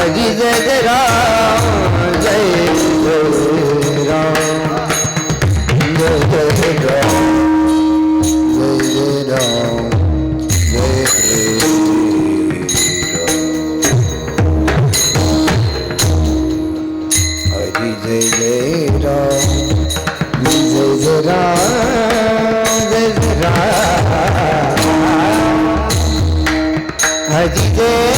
हरि जय जय राम जय जय राम जय जय राम जय जय राम जय जय राम हरि जय जय राम जय जय राम जय जय राम हरि जय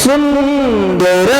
सुंदर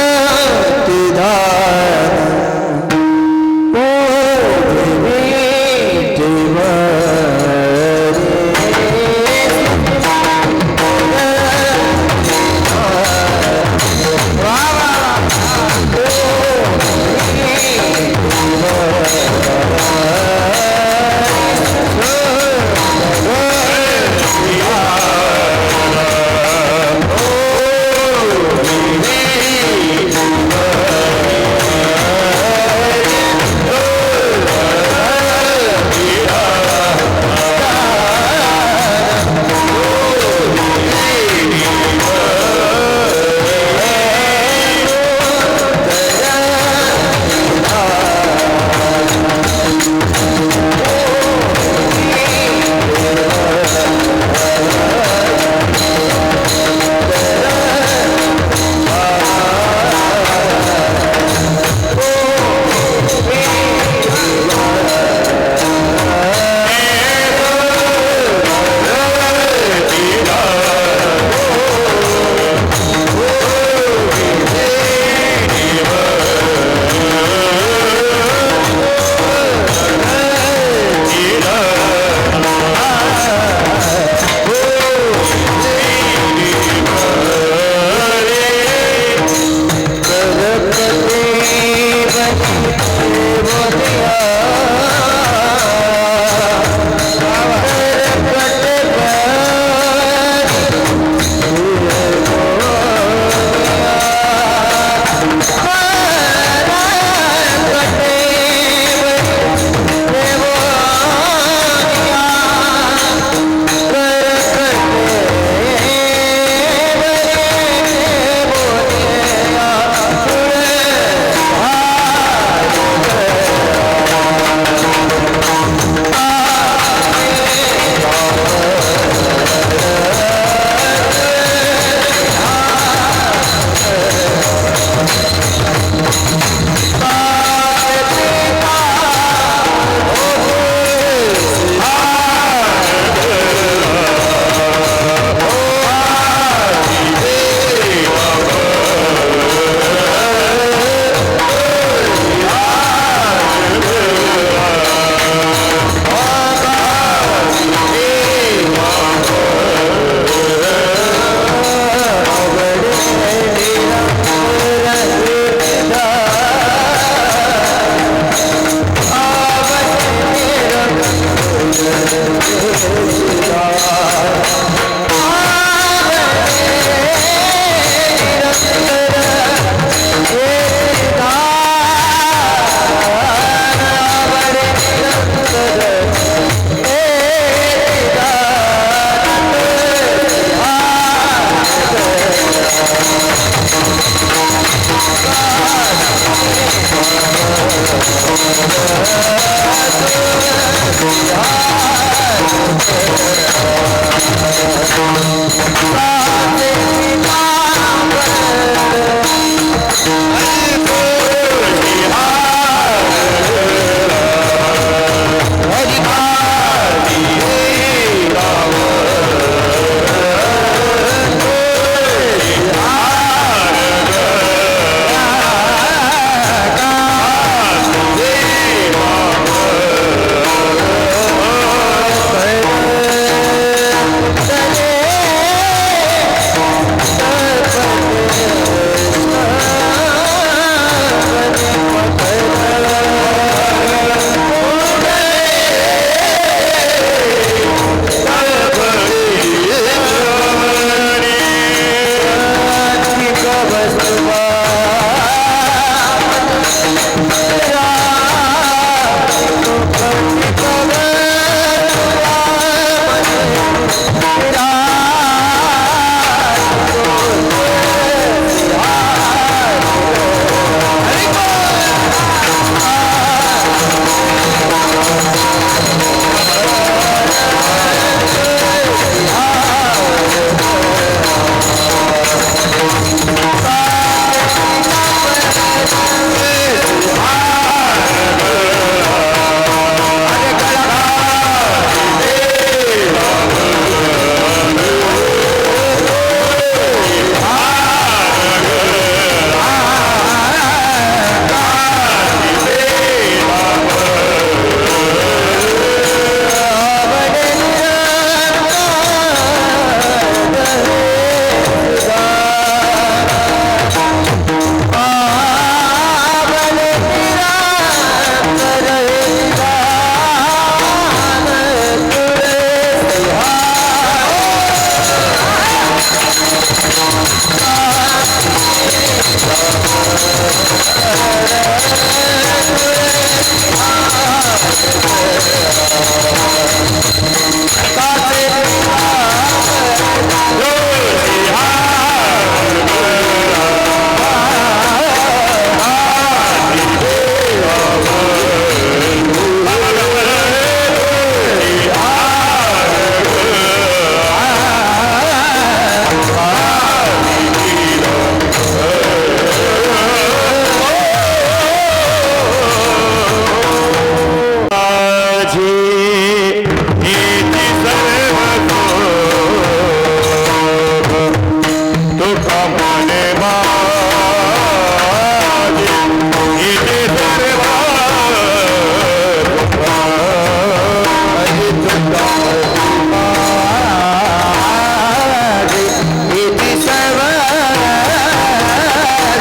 इति सर्व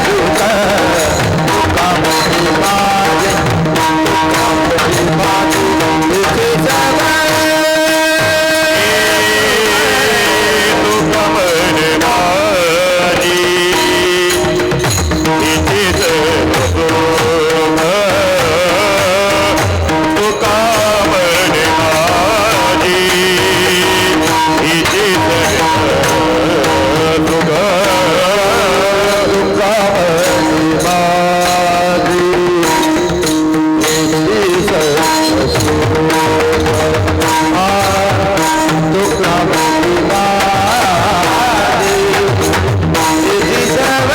दुःख कामविभाज इति सर्व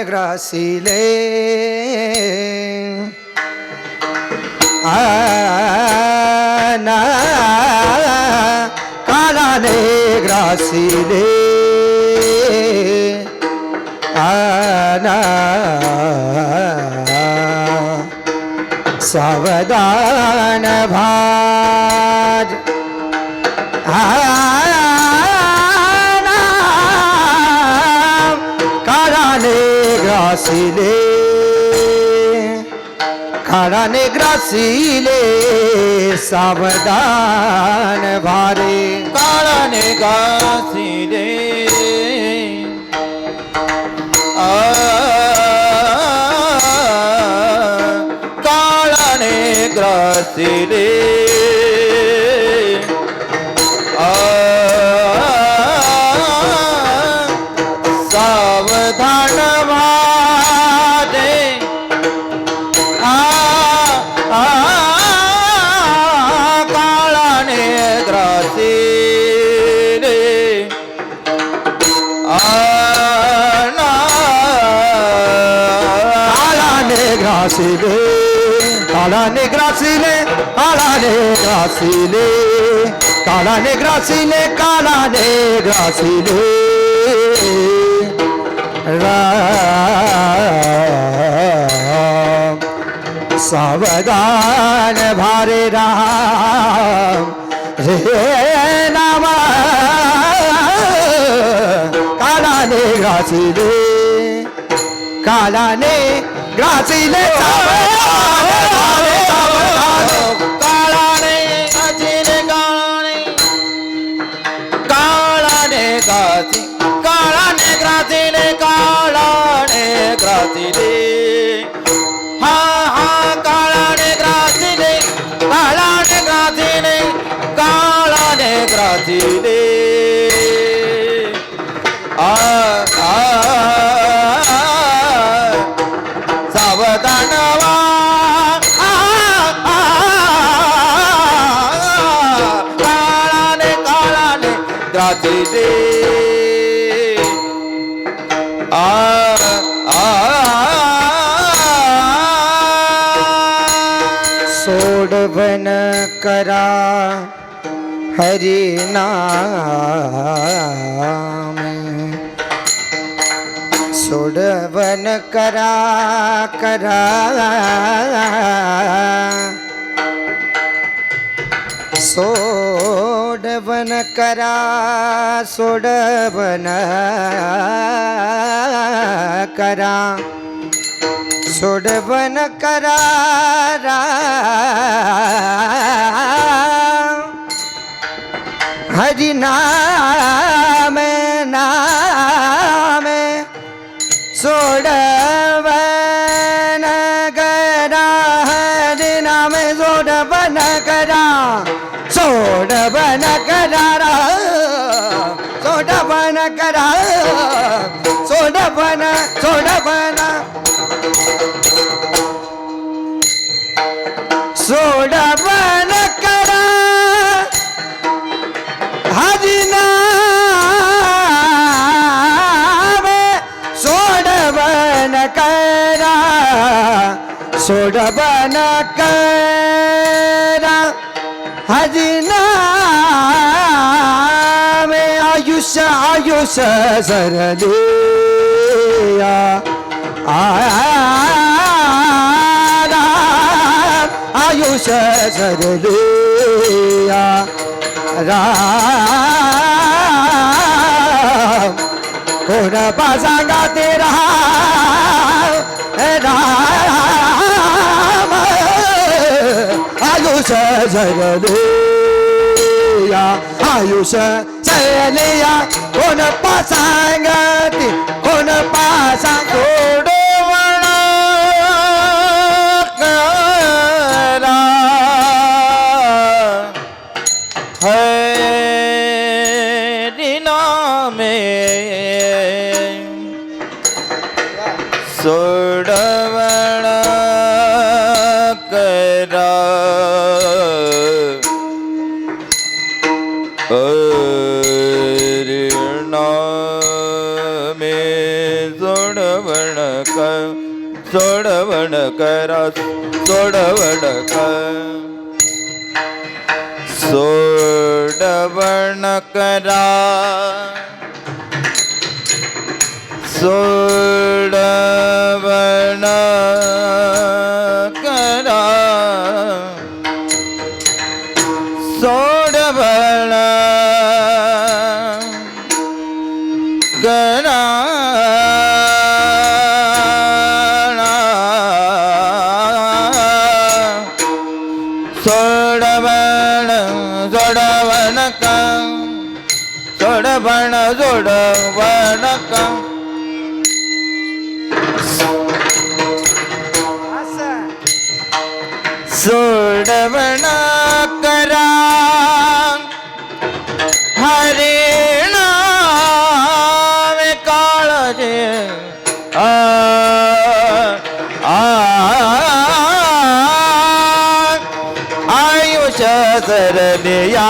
ग्रासिले आना कालाने ग्रासिले आना सावधान भाज ग्रासिले काराने ग्रासिले सावधान भारे काळाने ग्रासिले काळाने ग्रासिले सावधान काळाने ग्रासिले कालाने ग्रासिले कालाने ग्रासिले कालाने ग्रासिले कालाने ग्रासिले राम सावधान भारे राम रे नाम कालाने ग्रासिले कालाने ग्रासिले काळाने ग्रासिले ग्रासिले आ सावधान व्हा काळाने काळाने ग्रासिले सोडवन करा हरि नाम सोडवन करा करा सोडवन करा सोडवन करा सोडवन करा हरि नाम नाम सोडवन करा हरि नाम सोडवन करा सोडवन करा सोडवन करा सोडवन सोडवन सोडवन करा हरि नाम सोडवन करा सोडवन करा हरि नाम आयुष्य आयुष्य सरलिया आयुष्य सरलिया राम कोण पासांगा तेरा राम आयुष्य सरलिया आयुष्य सरलिया कोण पासांगती कोण पासांग सोडवण करा हरि नामे सोडवण सोडवण करा सोडवण सोडवण करा सोडवण करा सोडवण करा सोडवण सोडवण सोडवण सोडवण सोडवण करा हरे नाम काळजे आयुष्य सरलिया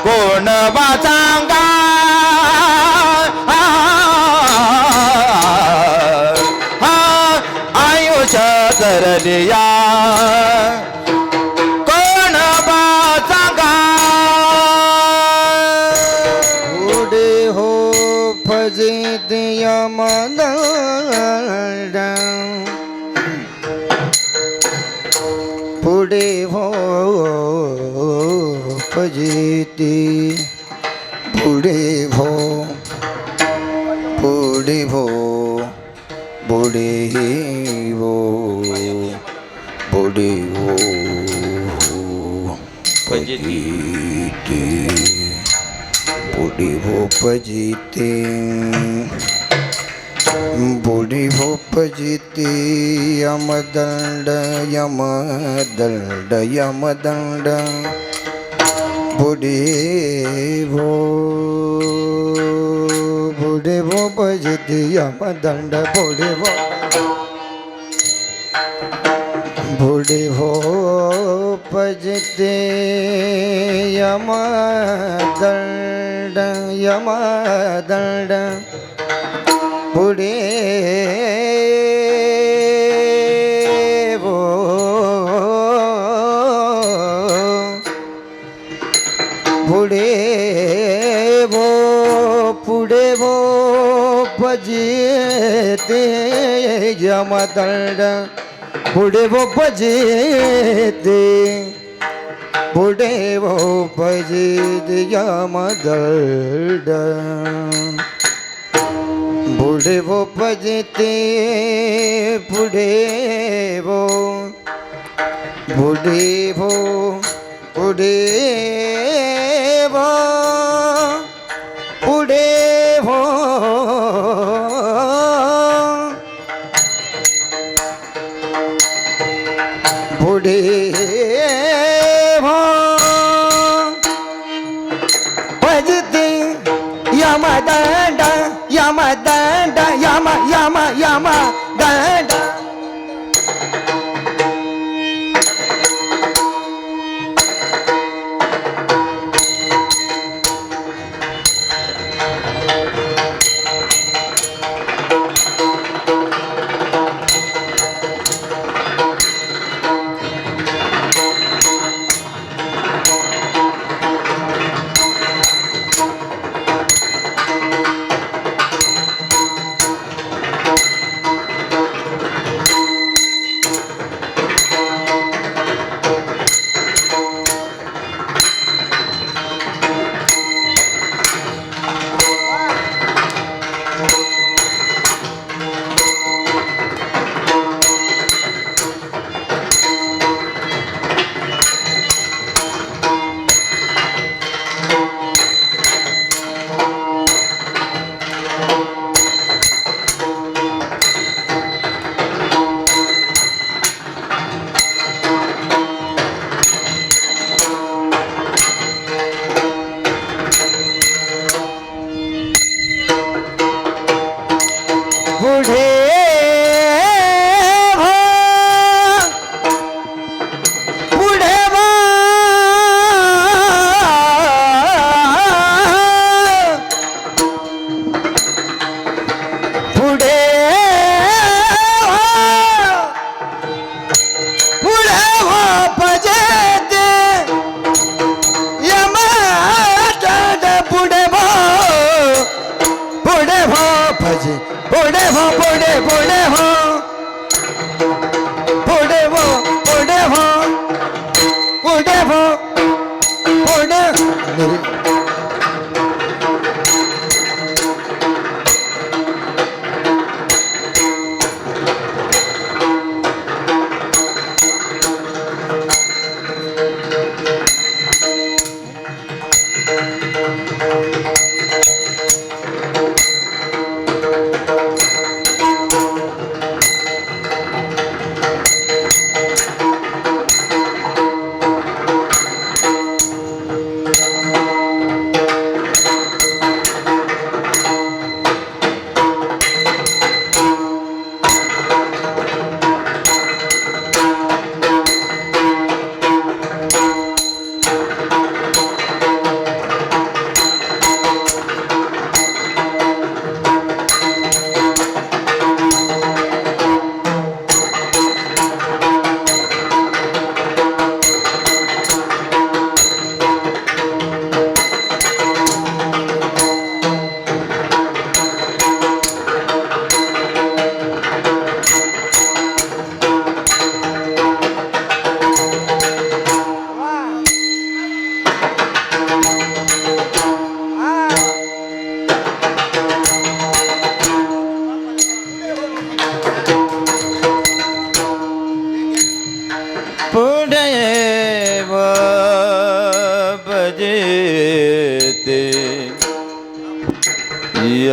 कोण वाचांगा सरलिया कोण वाचांगा पुढे हो फजित यमदंड पुढे हो फजिती पुढे हो पुढे हो पुढे हो पुढे हो फजिती पुढे हो फजिती पुढे हो भजते यमदंड यमदंड यमदंड पुढे हो भजते यमदंड पुढे हो भजते यमदंड यमदंड पुढे वो भजते यमदंड पुढे वो भजते यमदंड पुढे वो भजते पुढे वो भजते यमदंड यमदंड यम यम यम दंड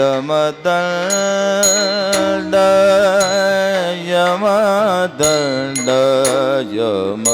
यमदंड यम दंड यम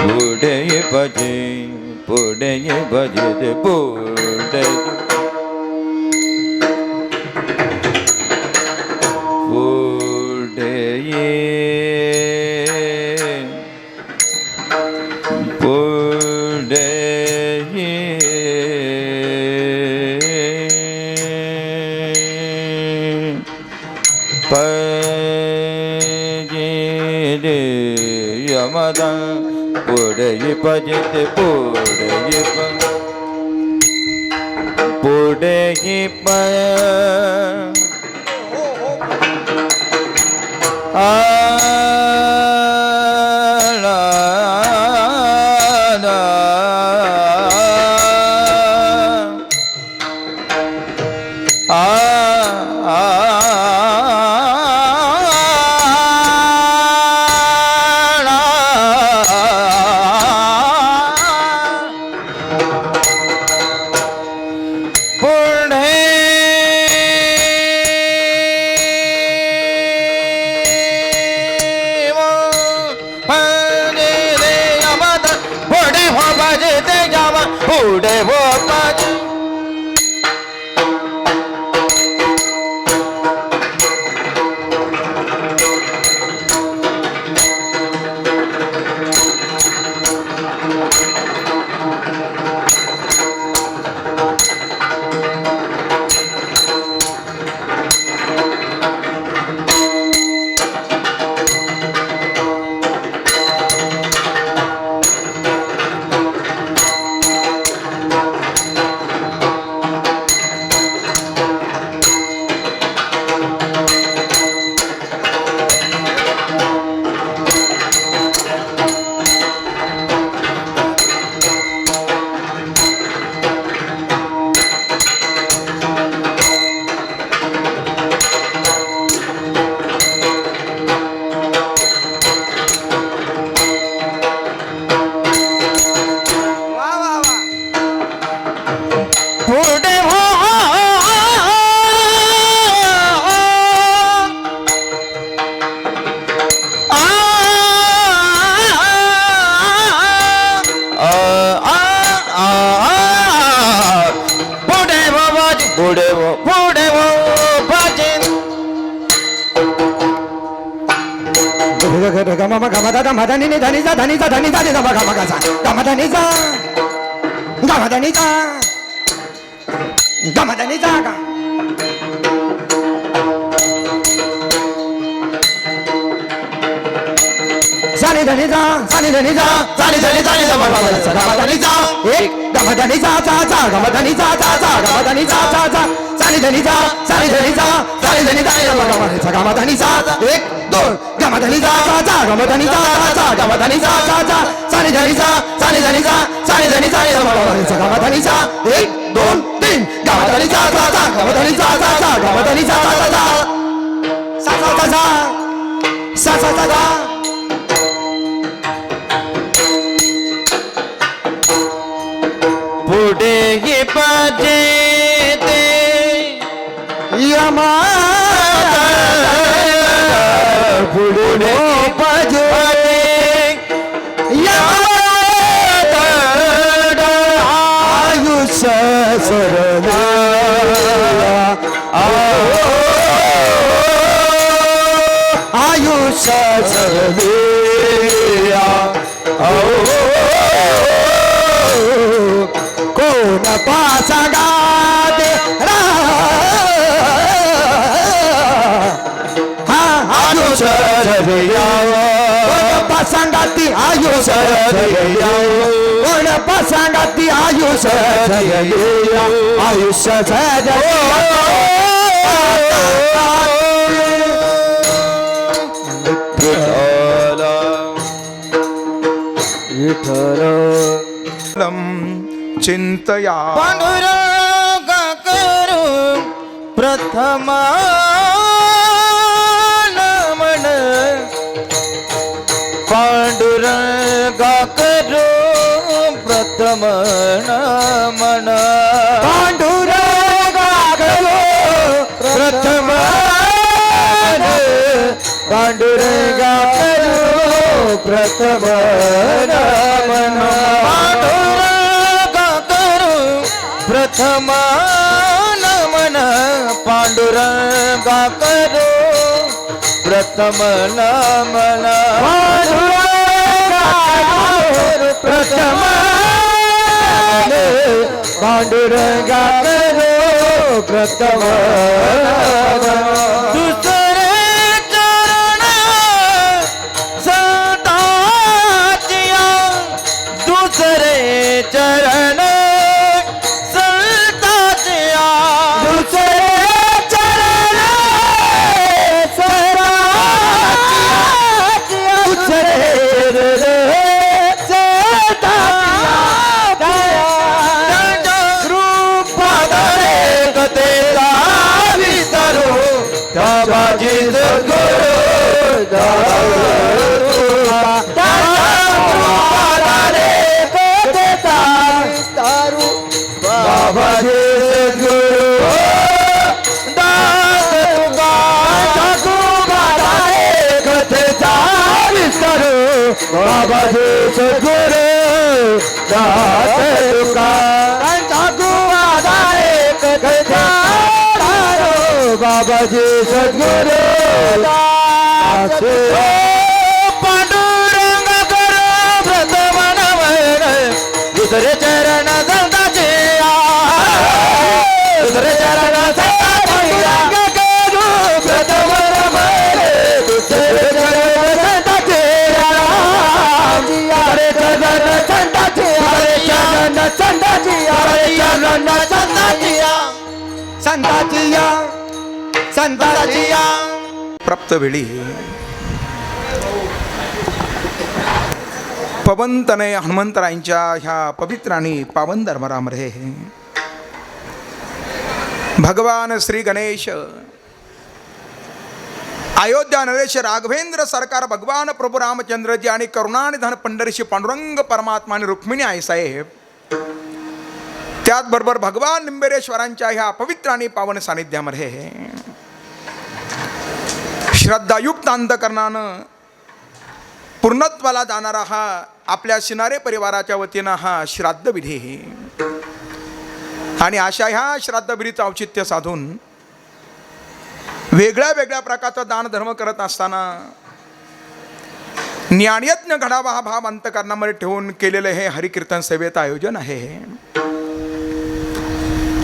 पुढे भजे पुढे यमदा पुढे भजते पुढे पुढे हो माझे गमधनी धनीचा धनीचा धनीचा धनीचा बघा मगाचा गमधनीचा गमधनीचा गमधनीचा का सानी धनीचा सानी धनीचा सानी धनीचा गमधनीचा एक गमधनीचा चा चा गमधनीचा चा चा गमधनीचा चा चा सानी धनीचा सानी धनीचा सानी धनीचा गमधनीचा एक दोन गमधनीचा चा चा गमधनीचा चा चा गमधनीचा चा चा सानी धनीचा सानी धनीचा सानी धनीचा गमधनीचा एक दोन तीन गमधनीचा चा चा गमधनीचा चा चा गमधनीचा चा चा सा सा सा सा सा सा सा पुढे ही पाजे ते यमा पुढे पाजे आयुष्य सरला आयुष्य सरलिया कोण पासा गाते पासांगाती आयुष जगलिया कोण पासांगाती आयुष जगलिया आयुष्य विठ्ठलम चिंतया पांडुरंग करू प्रथम नमन पांडुरंग करू प्रथम नमन पांडुरंगा करो प्रथम पांडुरंगा करो प्रथम नमन पांडुरंग करू प्रथम नमन पांडुरंग करू प्रथम नमन पांडुरंगा करो प्रथम पांडुरंगा करो प्रथम दुसरे चरण संताचिया दुसरे चरण संताचिया दुसरे चरण सराचिया दुसरे बाबाजी सद्गुरु दास तुका बाबाजी सद्गुरु दास पांडुरंग करो प्रथम नमन दुसरे चरण संताचे दुसरे चरण संताचे करू प्रथम नमन दुसरे चरण संताचे हरे चरण संताचे हरे चरण संताचे हरे चरण संताचिया संताचिया संताचिया प्राप्त वेळी पवनतनय हनुमंतरायांच्या ह्या पवित्र आणि पावन दरबारामध्ये भगवान श्री गणेश अयोध्या नरेश राघवेंद्र सरकार भगवान प्रभू रामचंद्रजी आणि करुणानिधान पंढरीशी पांडुरंग परमात्मा आणि रुक्मिणी आईसाहेब त्याचबरोबर भगवान निंबेरेश्वरांच्या ह्या पवित्र आणि पावन सानिध्यामध्ये श्रद्धायुक्त अंतकरणानं पूर्णत्वाला जाणारा हा आपल्या शिनारे परिवाराच्या वतीनं हा श्राद्धविधी आणि अशा ह्या श्राद्धविधीचं औचित्य साधून वेगळ्या वेगळ्या प्रकारचा दान धर्म करत असताना ज्ञानयज्ञ घडावा हा भाव अंतकरणामध्ये ठेवून केलेलं हे हरिकीर्तन सेवेचं आयोजन आहे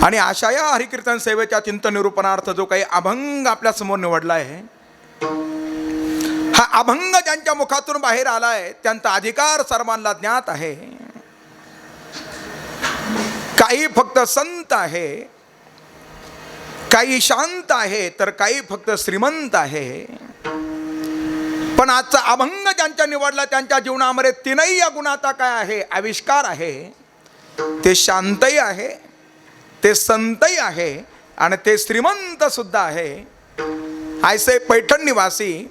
आणि अशा या हरिकीर्तन सेवेच्या चिंतन निरूपणार्थ जो काही अभंग आपल्या समोर निवडला आहे हा अभंग ज्यांच्या मुखातून बाहेर आलाय त्यांचा अधिकार सर्वांना ज्ञात आहे. काही फक्त संत आहे, काही शांत आहे, तर काही फक्त श्रीमंत आहे. पण आजचा अभंग ज्यांच्या निवडला त्यांच्या जीवनामध्ये तीनही या गुणाचा काय आहे, आविष्कार आहे. ते शांतही आहे, ते संतही आहे आणि ते श्रीमंत सुद्धा आहे. ऐसे पैठण निवासी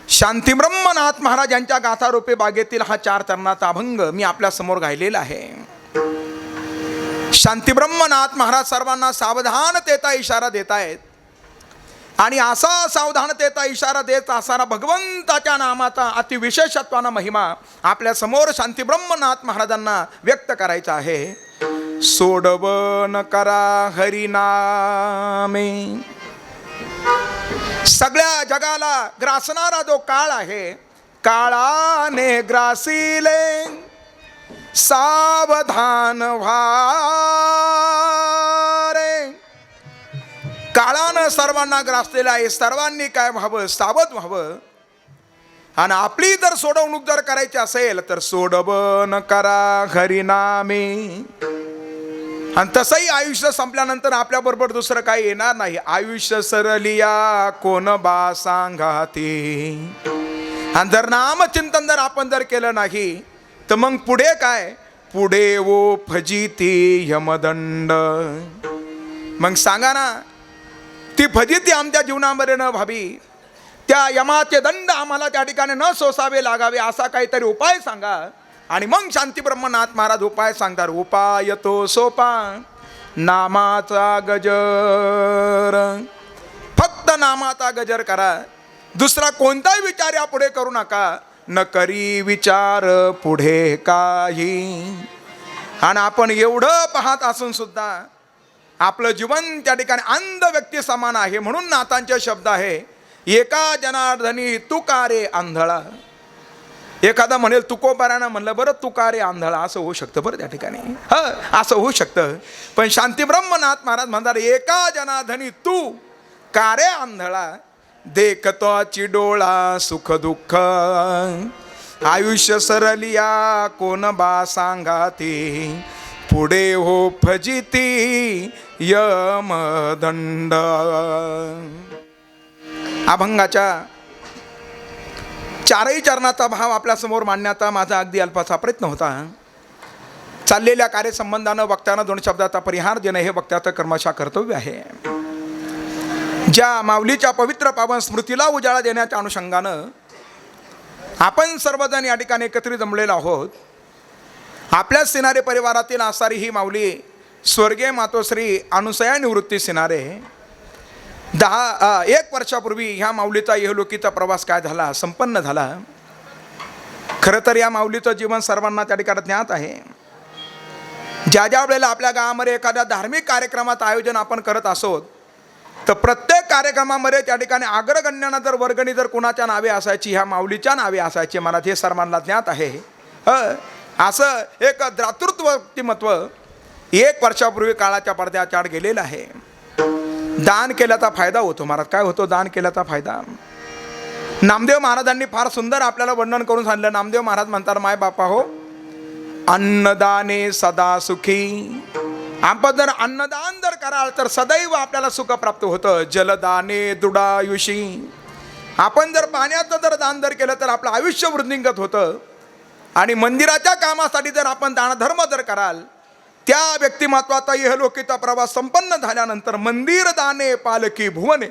शांतीब्रह्मनाथ महाराज यांच्या गाथारूपे बागेतील हा 4 चरणाचा अभंग मी आपल्या समोर गायलेला आहे. शांतीब्रह्मनाथ महाराज सर्वांना सावधानतेचा इशारा देत आहेत आणि असा सावधानतेचा इशारा देत असणारा भगवंताच्या नामाचा अतिविशेषत्वानं महिमा आपल्या समोर शांतीब्रह्मनाथ महाराजांना व्यक्त करायचा आहे. सोडवन करा हरिनामे. सगळ्या जगाला ग्रासणारा जो काळ आहे, काळाने ग्रासिले सावधान व्हा रे. काळानं सर्वांना ग्रासलेला आहे, सर्वांनी काय व्हावं, सावध व्हावं. आणि आपली जर सोडवणूक जर करायची असेल तर सोडवण करा हरिनामे. आणि तसंही आयुष्य संपल्यानंतर आपल्याबरोबर दुसरं काही येणार नाही. आयुष्य सरलिया कोण बा सांगाते. आणि जर नामचिंतन जर आपण जर केलं नाही तर मग पुढे काय, पुढे वो फजिती यमदंड. मग सांगा ना, ती फजिती आमच्या जीवनामध्ये न व्हावी, त्या यमाचे दंड आम्हाला त्या ठिकाणी न सोसावे लागावे, असा काहीतरी उपाय सांगा. आणि मग शांती ब्रह्मनाथ महाराज उपाय सांगतात. उपाय तो सोपा नामाचा गजर. फक्त नामाचा गजर करा, दुसरा कोणताही विचार या पुढे करू नका. न करी विचार पुढे काही. आणि आपण एवढं पाहत असून सुद्धा आपलं जीवन त्या ठिकाणी अंध व्यक्ती समान आहे. म्हणून नाथांचे शब्द आहे, एका जनार्दनी तुका रे आंधळा. एखादा म्हणेल तुकोबारानं म्हणलं, बरं तुका रे आंधळा, असं होऊ शकतं बरं त्या ठिकाणी. असं होऊ शकतं. पण शांती ब्रह्मनाथ महाराज म्हणतात, एका जनार्दनी तू का रे आंधळा. देखतो चिडोळा सुख दुःख. आयुष्य सरलिया कोण बा सांगाते. पुढे हो फजिती यमदंड. अभंगाच्या चारही चरणाचा भाव आपल्यासमोर मांडण्याचा माझा अगदी अल्पासा प्रयत्न होता. चाललेल्या कार्यसंबंधानं वक्त्यानं 2 शब्दाचा परिहार देणं हे वक्त्याचं कर्मशः कर्तव्य आहे. ज्या माऊलीच्या पवित्र पावन स्मृतीला उजाळा देण्याच्या अनुषंगानं आपण सर्वजण या ठिकाणी एकत्रित जमलेलो आहोत. आपल्या सिनारे परिवारातील असणारी ही माऊली स्वर्गीय मातोश्री अनुसया निवृत्ती सिनारे 1 वर्षापूर्वी ह्या माऊलीचा इहलोकीचा प्रवास काय झाला, संपन्न झाला. खरं तर या माऊलीचं जीवन सर्वांना त्या ठिकाणी ज्ञात आहे. ज्या ज्या वेळेला आपल्या गावामध्ये एखाद्या धार्मिक कार्यक्रमाचं आयोजन आपण करत असोत तर प्रत्येक कार्यक्रमामध्ये त्या ठिकाणी अग्रगण्यानं जर वर्गणी जर कुणाच्या नावे असायची, ह्या माऊलीच्या नावे असायची. मला हे सर्वांना ज्ञात आहे. असं एक दातृत्व व्यक्तिमत्व 1 वर्षापूर्वी काळाच्या पडद्याच्या आड गेलेलं आहे. दान केल्याचा फायदा होतो महाराज. काय होतो दान केल्याचा फायदा? नामदेव महाराजांनी फार सुंदर आपल्याला वर्णन करून सांगितलं. नामदेव महाराज म्हणतात, माय बापा हो, अन्नदाने सदा सुखी. आपण जर अन्नदान जर कराल तर सदैव आपल्याला सुख प्राप्त होतं. जलदाने दुडायुषी. आपण जर पाण्याचं जर दान जर केलं तर आपलं आयुष्य वृद्धिंगत होतं. आणि मंदिराच्या कामासाठी जर आपण दानधर्म जर कराल, त्या व्यक्तिमत्वाचा इहलोकीचा प्रवास संपन्न झाल्यानंतर मंदिर दाने पालकी भुवने,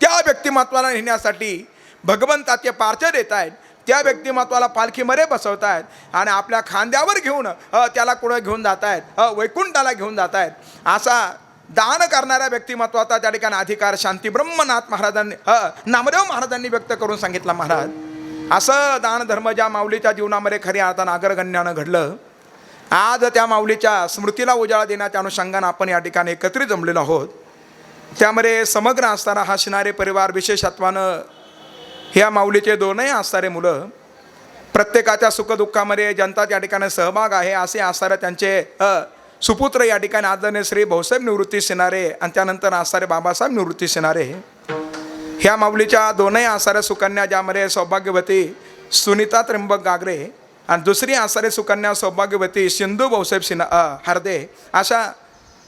त्या व्यक्तिमत्वाला नेण्यासाठी भगवंताचे पार्चे देत आहेत. त्या व्यक्तिमत्वाला पालखीमध्ये बसवत आहेत आणि आपल्या खांद्यावर घेऊन त्याला कुठं घेऊन जात आहेत, वैकुंठाला घेऊन जात आहेत. असा दान करणाऱ्या व्यक्तिमत्वाचा त्या ठिकाणी अधिकार शांती ब्रह्मनाथ महाराजांनी नामदेव महाराजांनी व्यक्त करून सांगितला. महाराज, असं दान धर्म ज्या माऊलीच्या जीवनामध्ये खऱ्या अर्थानं अग्रगण्यानं घडलं. आज त्या माऊलीच्या स्मृतीला उजाळा देण्याच्या अनुषंगानं आपण या ठिकाणी एकत्रित जमलेलो आहोत. त्यामध्ये समग्र असणारा हा शिनारे परिवार, विशेषत्वानं ह्या माऊलीचे 2ही असणारे मुलं, प्रत्येकाच्या सुखदुःखामध्ये जनता त्या ठिकाणी सहभाग आहे असे असणारे त्यांचे सुपुत्र या ठिकाणी आदरणीय श्री भाऊसाहेब निवृत्ती सिनारे आणि त्यानंतर असणारे बाबासाहेब निवृत्ती सिनारे. ह्या माऊलीच्या 2ही असणाऱ्या सुकन्या, ज्यामध्ये सौभाग्यवती सुनीता त्र्यंबक गागरे आणि दुसरी असणारे सुकन्या सौभाग्यवती सिंधू भाऊसाहेब हरदे. अशा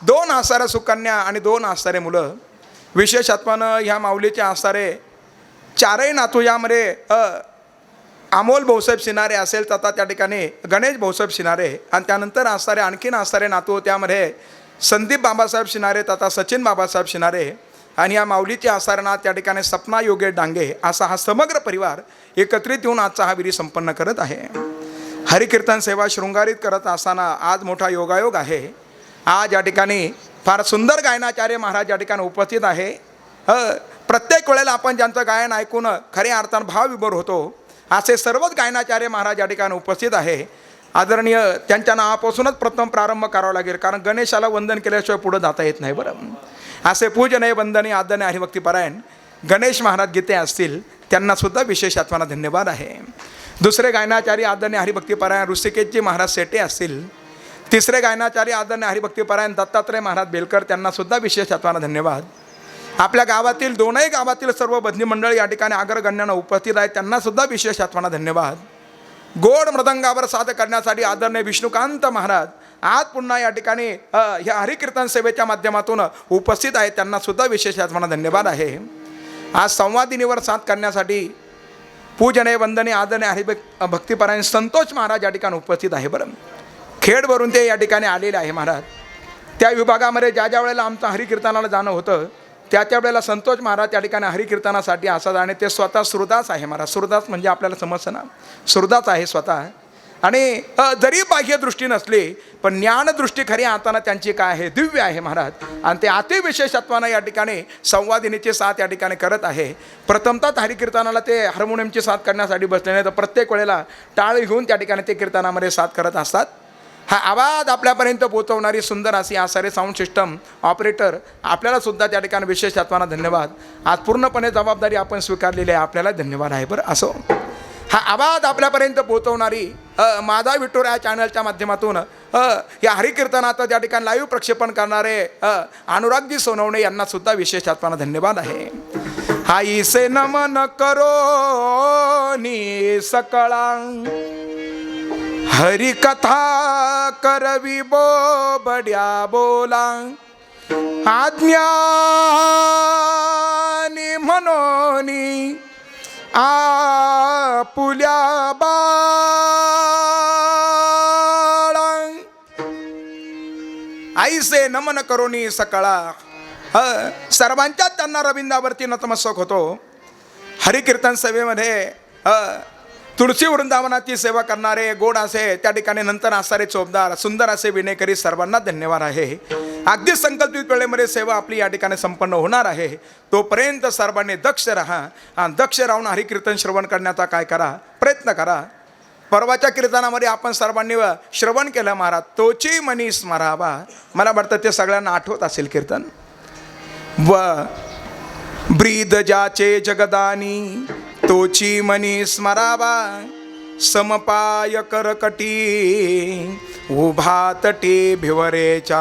2 असणाऱ्या सुकन्या आणि 2 असणारे मुलं. विशेषत्वानं ह्या माऊलीचे असणारे 4ही नातू, यामध्ये अमोल भाऊसाहेब सिनारे असेल, तथा त्या ठिकाणी गणेश भाऊसाहेब सिनारे आणि त्यानंतर असणारे आणखीन असणारे नातू, त्यामध्ये संदीप बाबासाहेब सिनारे तथा सचिन बाबासाहेब सिनारे आणि या माऊलीचे असणारे नात त्या ठिकाणी सपना योगेश डांगे. असा हा समग्र परिवार एकत्रित येऊन आजचा हा विधी संपन्न करत आहे. हरिकीर्तन सेवा शृंगारित करत असताना आज मोठा योगायोग आहे. आज या ठिकाणी फार सुंदर गायनाचार्य महाराज या ठिकाणी उपस्थित आहे. प्रत्येक वेळेला आपण ज्यांचं गायन ऐकून खऱ्या अर्थानं भावविभोर होतो, असे सर्वच गायनाचार्य महाराज या ठिकाणी उपस्थित आहे. आदरणीय त्यांच्या नावापासूनच प्रथम प्रारंभ करावा लागेल, कारण गणेशाला वंदन केल्याशिवाय पुढं जाता येत नाही. बरं, असे पूजनीय वंदनीय आदरणीय हरिभक्तीपरायण गणेश महाराज गीते असतील, त्यांनासुद्धा विशेष आत्माना धन्यवाद आहे. दुसरे गायनाचार्य आदरणीय हरिभक्तीपरायण ऋषिकेशजी महाराज सेटे असतील. तिसरे गायनाचार्य आदरणीय हरिभक्तीपरायण दत्तात्रय महाराज बेलकर, त्यांनासुद्धा विशेष आत्माना धन्यवाद. आपल्या गावातील दोनही गावातील सर्व भजनी मंडळ या ठिकाणी अग्रगण्यानं उपस्थित आहेत, त्यांना सुद्धा विशेष आत्माना धन्यवाद. गोड मृदंगावर साथ करण्यासाठी आदरणीय विष्णुकांत महाराज आज पुन्हा या ठिकाणी ह्या हरिकीर्तन सेवेच्या माध्यमातून उपस्थित आहेत, त्यांना सुद्धा विशेष आत्माना धन्यवाद आहे. आज संवादिनीवर साथ करण्यासाठी पूजने वंदने आदरणीय हरिभक्तिपरायण संतोष महाराज या ठिकाणी उपस्थित आहे. बरं, खेडवरून ते या ठिकाणी आलेले आहे महाराज. त्या विभागामध्ये ज्या ज्या वेळेला आमचं हरिकीर्तनाला जाणं होतं त्या वेळेला संतोष महाराज त्या ठिकाणी हरिकीर्तनासाठी असतात आणि ते स्वतः सुरदास आहे महाराज. सुरदास म्हणजे आपल्याला समजतं ना, सुरदास आहे स्वतः. आणि जरी बाह्य दृष्टी नसली पण ज्ञानदृष्टी खरी हाताना त्यांची काय आहे, दिव्य आहे महाराज. आणि ते अतिविशेषत्वानं या ठिकाणी संवादिनीची साथ या ठिकाणी करत आहे. प्रथमतः हरिकीर्तनाला ते हार्मोनियमची साथ करण्यासाठी बसले नाही तर प्रत्येक वेळेला टाळ घेऊन त्या ठिकाणी ते कीर्तनामध्ये साथ करत असतात. हा आवाज आपल्यापर्यंत पोहोचवणारी सुंदर अशी आसारे साऊंड सिस्टम ऑपरेटर आपल्याला सुद्धा त्या ठिकाणी विशेष आत्माना धन्यवाद. आज पूर्णपणे जबाबदारी आपण स्वीकारलेली आहे, आपल्याला धन्यवाद आहे. बरं, असो हा आवाज आपल्यापर्यंत पोहोचवणारी माझा विठुरा या चॅनलच्या माध्यमातून या हरिकीर्तनाचं त्या ठिकाणी लाईव्ह प्रक्षेपण करणारे अनुरागजी सोनवणे यांना सुद्धा विशेष आत्माना धन्यवाद आहे. हा इसे नमन करो नी सकळा हरि कथा करवी बड्या बोला आज्ञानी मनोनी आपुल्या बाळा आईसे नमन करोनी सकळा. सर्वांच्या त्यांना रविंदावरती नतमस्तक होतो. हरिकीर्तन सेवेमध्ये तुळशी वृंदावनाची सेवा करणारे गोड असे त्या ठिकाणी नंतर असणारे चोपदार सुंदर असे विनेकरी सर्वांना धन्यवाद आहे. अगदी संकल्पित वेळेमध्ये सेवा आपली या ठिकाणी संपन्न होणार आहे. तोपर्यंत सर्वांनी दक्ष राहा आणि दक्ष राहून हरिकीर्तन श्रवण करण्याचा काय करा, प्रयत्न करा. परवाच्या कीर्तनामध्ये आपण सर्वांनी श्रवण केलं महाराज, तोची मनी स्मरावा. मला वाटतं ते सगळ्यांना आठवत असेल कीर्तन. व ब्रीद ज्याचे जगदानी तोची मनी स्मरावा समपाय करकटी उभा तटी भिवरेच्या.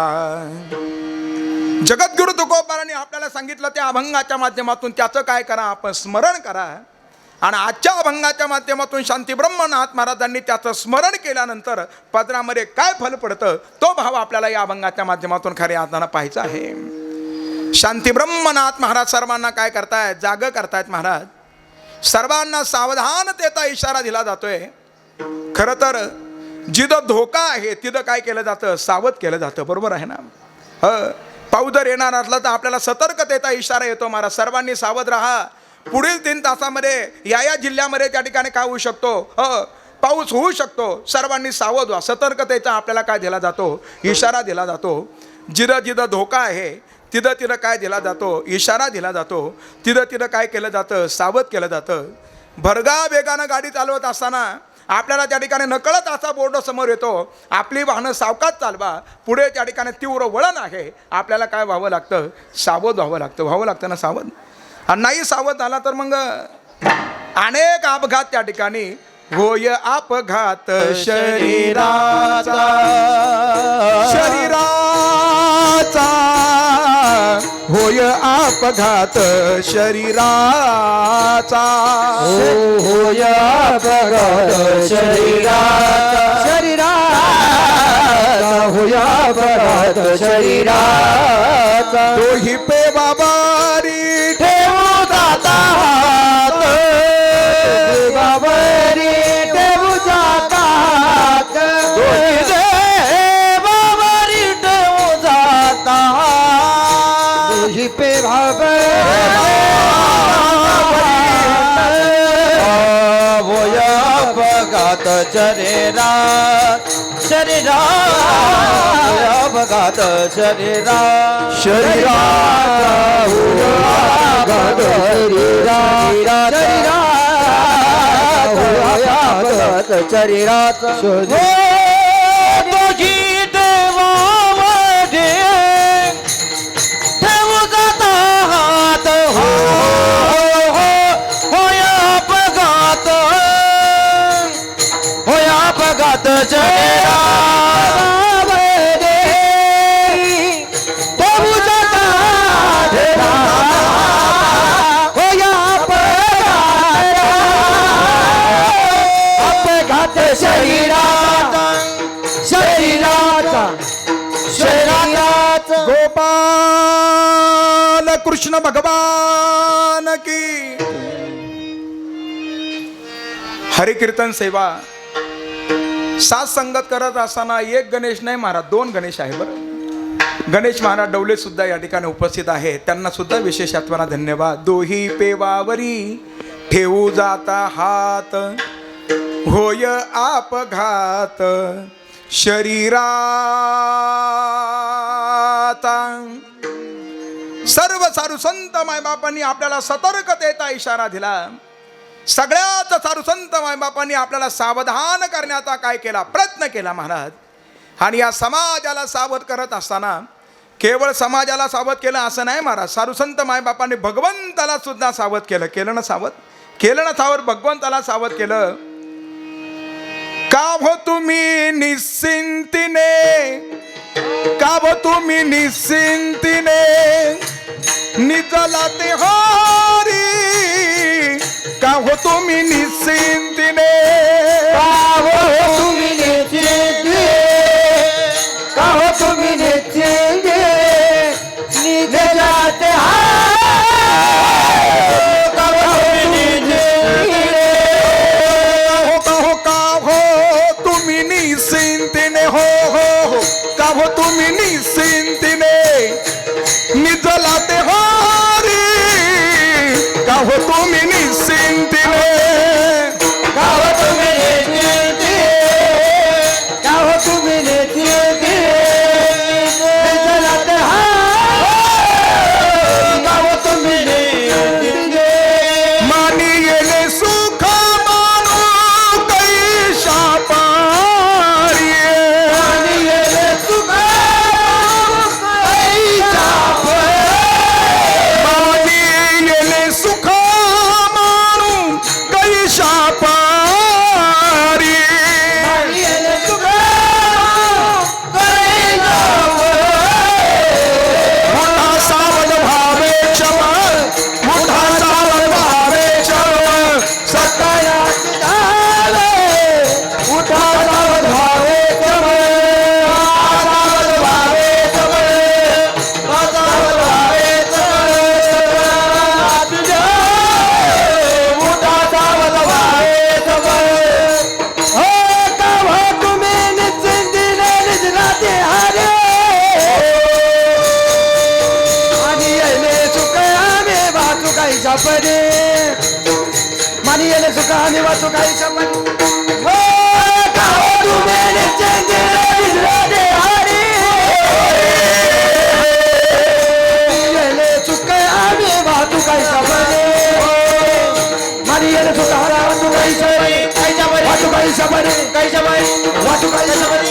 जगद्गुरु तुकोबारांनी आपल्याला सांगितलं त्या अभंगाच्या माध्यमातून त्याचं काय करा, आपण स्मरण करा. आणि आजच्या अभंगाच्या माध्यमातून शांती ब्रह्मनाथ महाराजांनी त्याचं स्मरण केल्यानंतर पदरामध्ये काय फल पडतं तो भाव आपल्याला या अभंगाच्या माध्यमातून खऱ्या अर्थानं पाहायचा आहे. शांती ब्रह्मनाथ महाराज सर्वांना काय करतायत, जाग करतायत महाराज. सर्वांना सावधानतेचा इशारा दिला जातोय. खरं तर जिथं धोका आहे तिथं काय केलं जातं, सावध केलं जातं. बरोबर आहे ना. पाऊस जर येणार असला तर आपल्याला सतर्कतेचा इशारा येतो महाराज. सर्वांनी सावध राहा. पुढील 3 तासामध्ये या जिल्ह्यामध्ये त्या ठिकाणी काय होऊ शकतो, पाऊस होऊ शकतो. सर्वांनी सावध व्हा. सतर्कतेचा आपल्याला काय दिला जातो, इशारा दिला जातो. जिथं जिथं धोका आहे तिथं तिथं काय दिला जातो, इशारा दिला जातो. तिथं तिथं काय केलं जातं, सावध केलं जातं. भरगा वेगानं गाडी चालवत असताना आपल्याला त्या ठिकाणी नकळत असा बोर्ड समोर येतो, आपली वाहनं सावकाश चालवा. पुढे त्या ठिकाणी तीव्र वळण आहे. आपल्याला काय व्हावं लागतं, सावध व्हावं लागतं ना सावध. आणि नाही सावध झाला तर मग अनेक अपघात त्या ठिकाणी होय. अपघात शरीराचा होय, अपघात शरीराचा होय अपघात शरीराचा होय अपघात शरीराचा. तोही पे बाबारी ठेवू जाता हात, बाबारी ठेवू जाता हात. बाबारी ठेवू जाता हात. पे होय अपघात शरीरा शरीरा अपघात शरीरा शरीरा अपघात शरीरा शरीरा होय अपघात शरीराचा. तुझी देवामध्ये ठेवू जाता हात. होय अपघात होय अपघात शरीरा ठेवू जाता घात शरीराचा शरीराचा शरीराचा गोपाल कृष्ण भगवान की हरिकीर्तन सेवा सात संगत करत असताना एक गणेश नाही महाराज, दोन गणेश आहे बरं. गणेश महाराज डवले सुद्धा या ठिकाणी उपस्थित आहेत, त्यांना सुद्धा विशेष आत्मना धन्यवाद. दोही पेवावरी ठेवू जाता हात, होय आपघात शरीराचा. सर्व साधू संत मायबापांनी आपल्याला सतर्कतेचा इशारा दिला. सगळ्यात साधू संत मायबापांनी आपल्याला सावधान करण्याचा काय केला, प्रयत्न केला महाराज. आणि या समाजाला सावध करत असताना केवळ समाजाला सावध केलं असं नाही महाराज, साधू संत मायबापांनी भगवंताला सुद्धा सावध केलं. केलं ना सावध, केलं ना सावध, भगवंताला सावध केलं. का हो तुम्ही निश्चिंतीने, का हो तुम्ही निश्चिंतीने निजला ते हारी, का हो तुम्ही निश्चिंतीने, का हो तुम्ही निश्चिंते, का हो तुम्ही निश्चिंते निजलाते का हो तुम्ही निश्चिंतीने, हो हो हो, का हो तुम्ही निश्चिंतीने निजला ते हारी, का हो तुम्ही निश्चिंतीने, का हो तुम्ही निश्चिंते, का हो तुम्ही निश्चिंते निजलाते का हो तुम्ही निश्चिंते. मानी येणे सुख मानू कैशा पारी, आणि येणे सुख कैसा मानी येणे सुख मानू कैशा पारी. आणि येणे सुख कैसा मोठा सावध भावे चमन, मोठा सावध भावे चमन, सकाळात झाले उठा सावध भावे तमळे, सावध भावे तमळे, सावध भावे तमळे, सकाळात झाले उठा सावध भावे तमळे. हो का हो तुम्ही निश्चिंतीने निजलाते हारे, आणि येणे सुख आम्ही वाचू काही सापडे, मानी येणे सुख आम्ही वाचू काही सापडे. हो का हो तुम्ही निश्चिंतीने निजलाते हारे, येणे सुख आम्ही वाचू काही सापडे, मानी येणे सुख आम्ही वाचू काही सापडे, वाचू काही सापडे, काही सापडे, वाचू काही सापडे.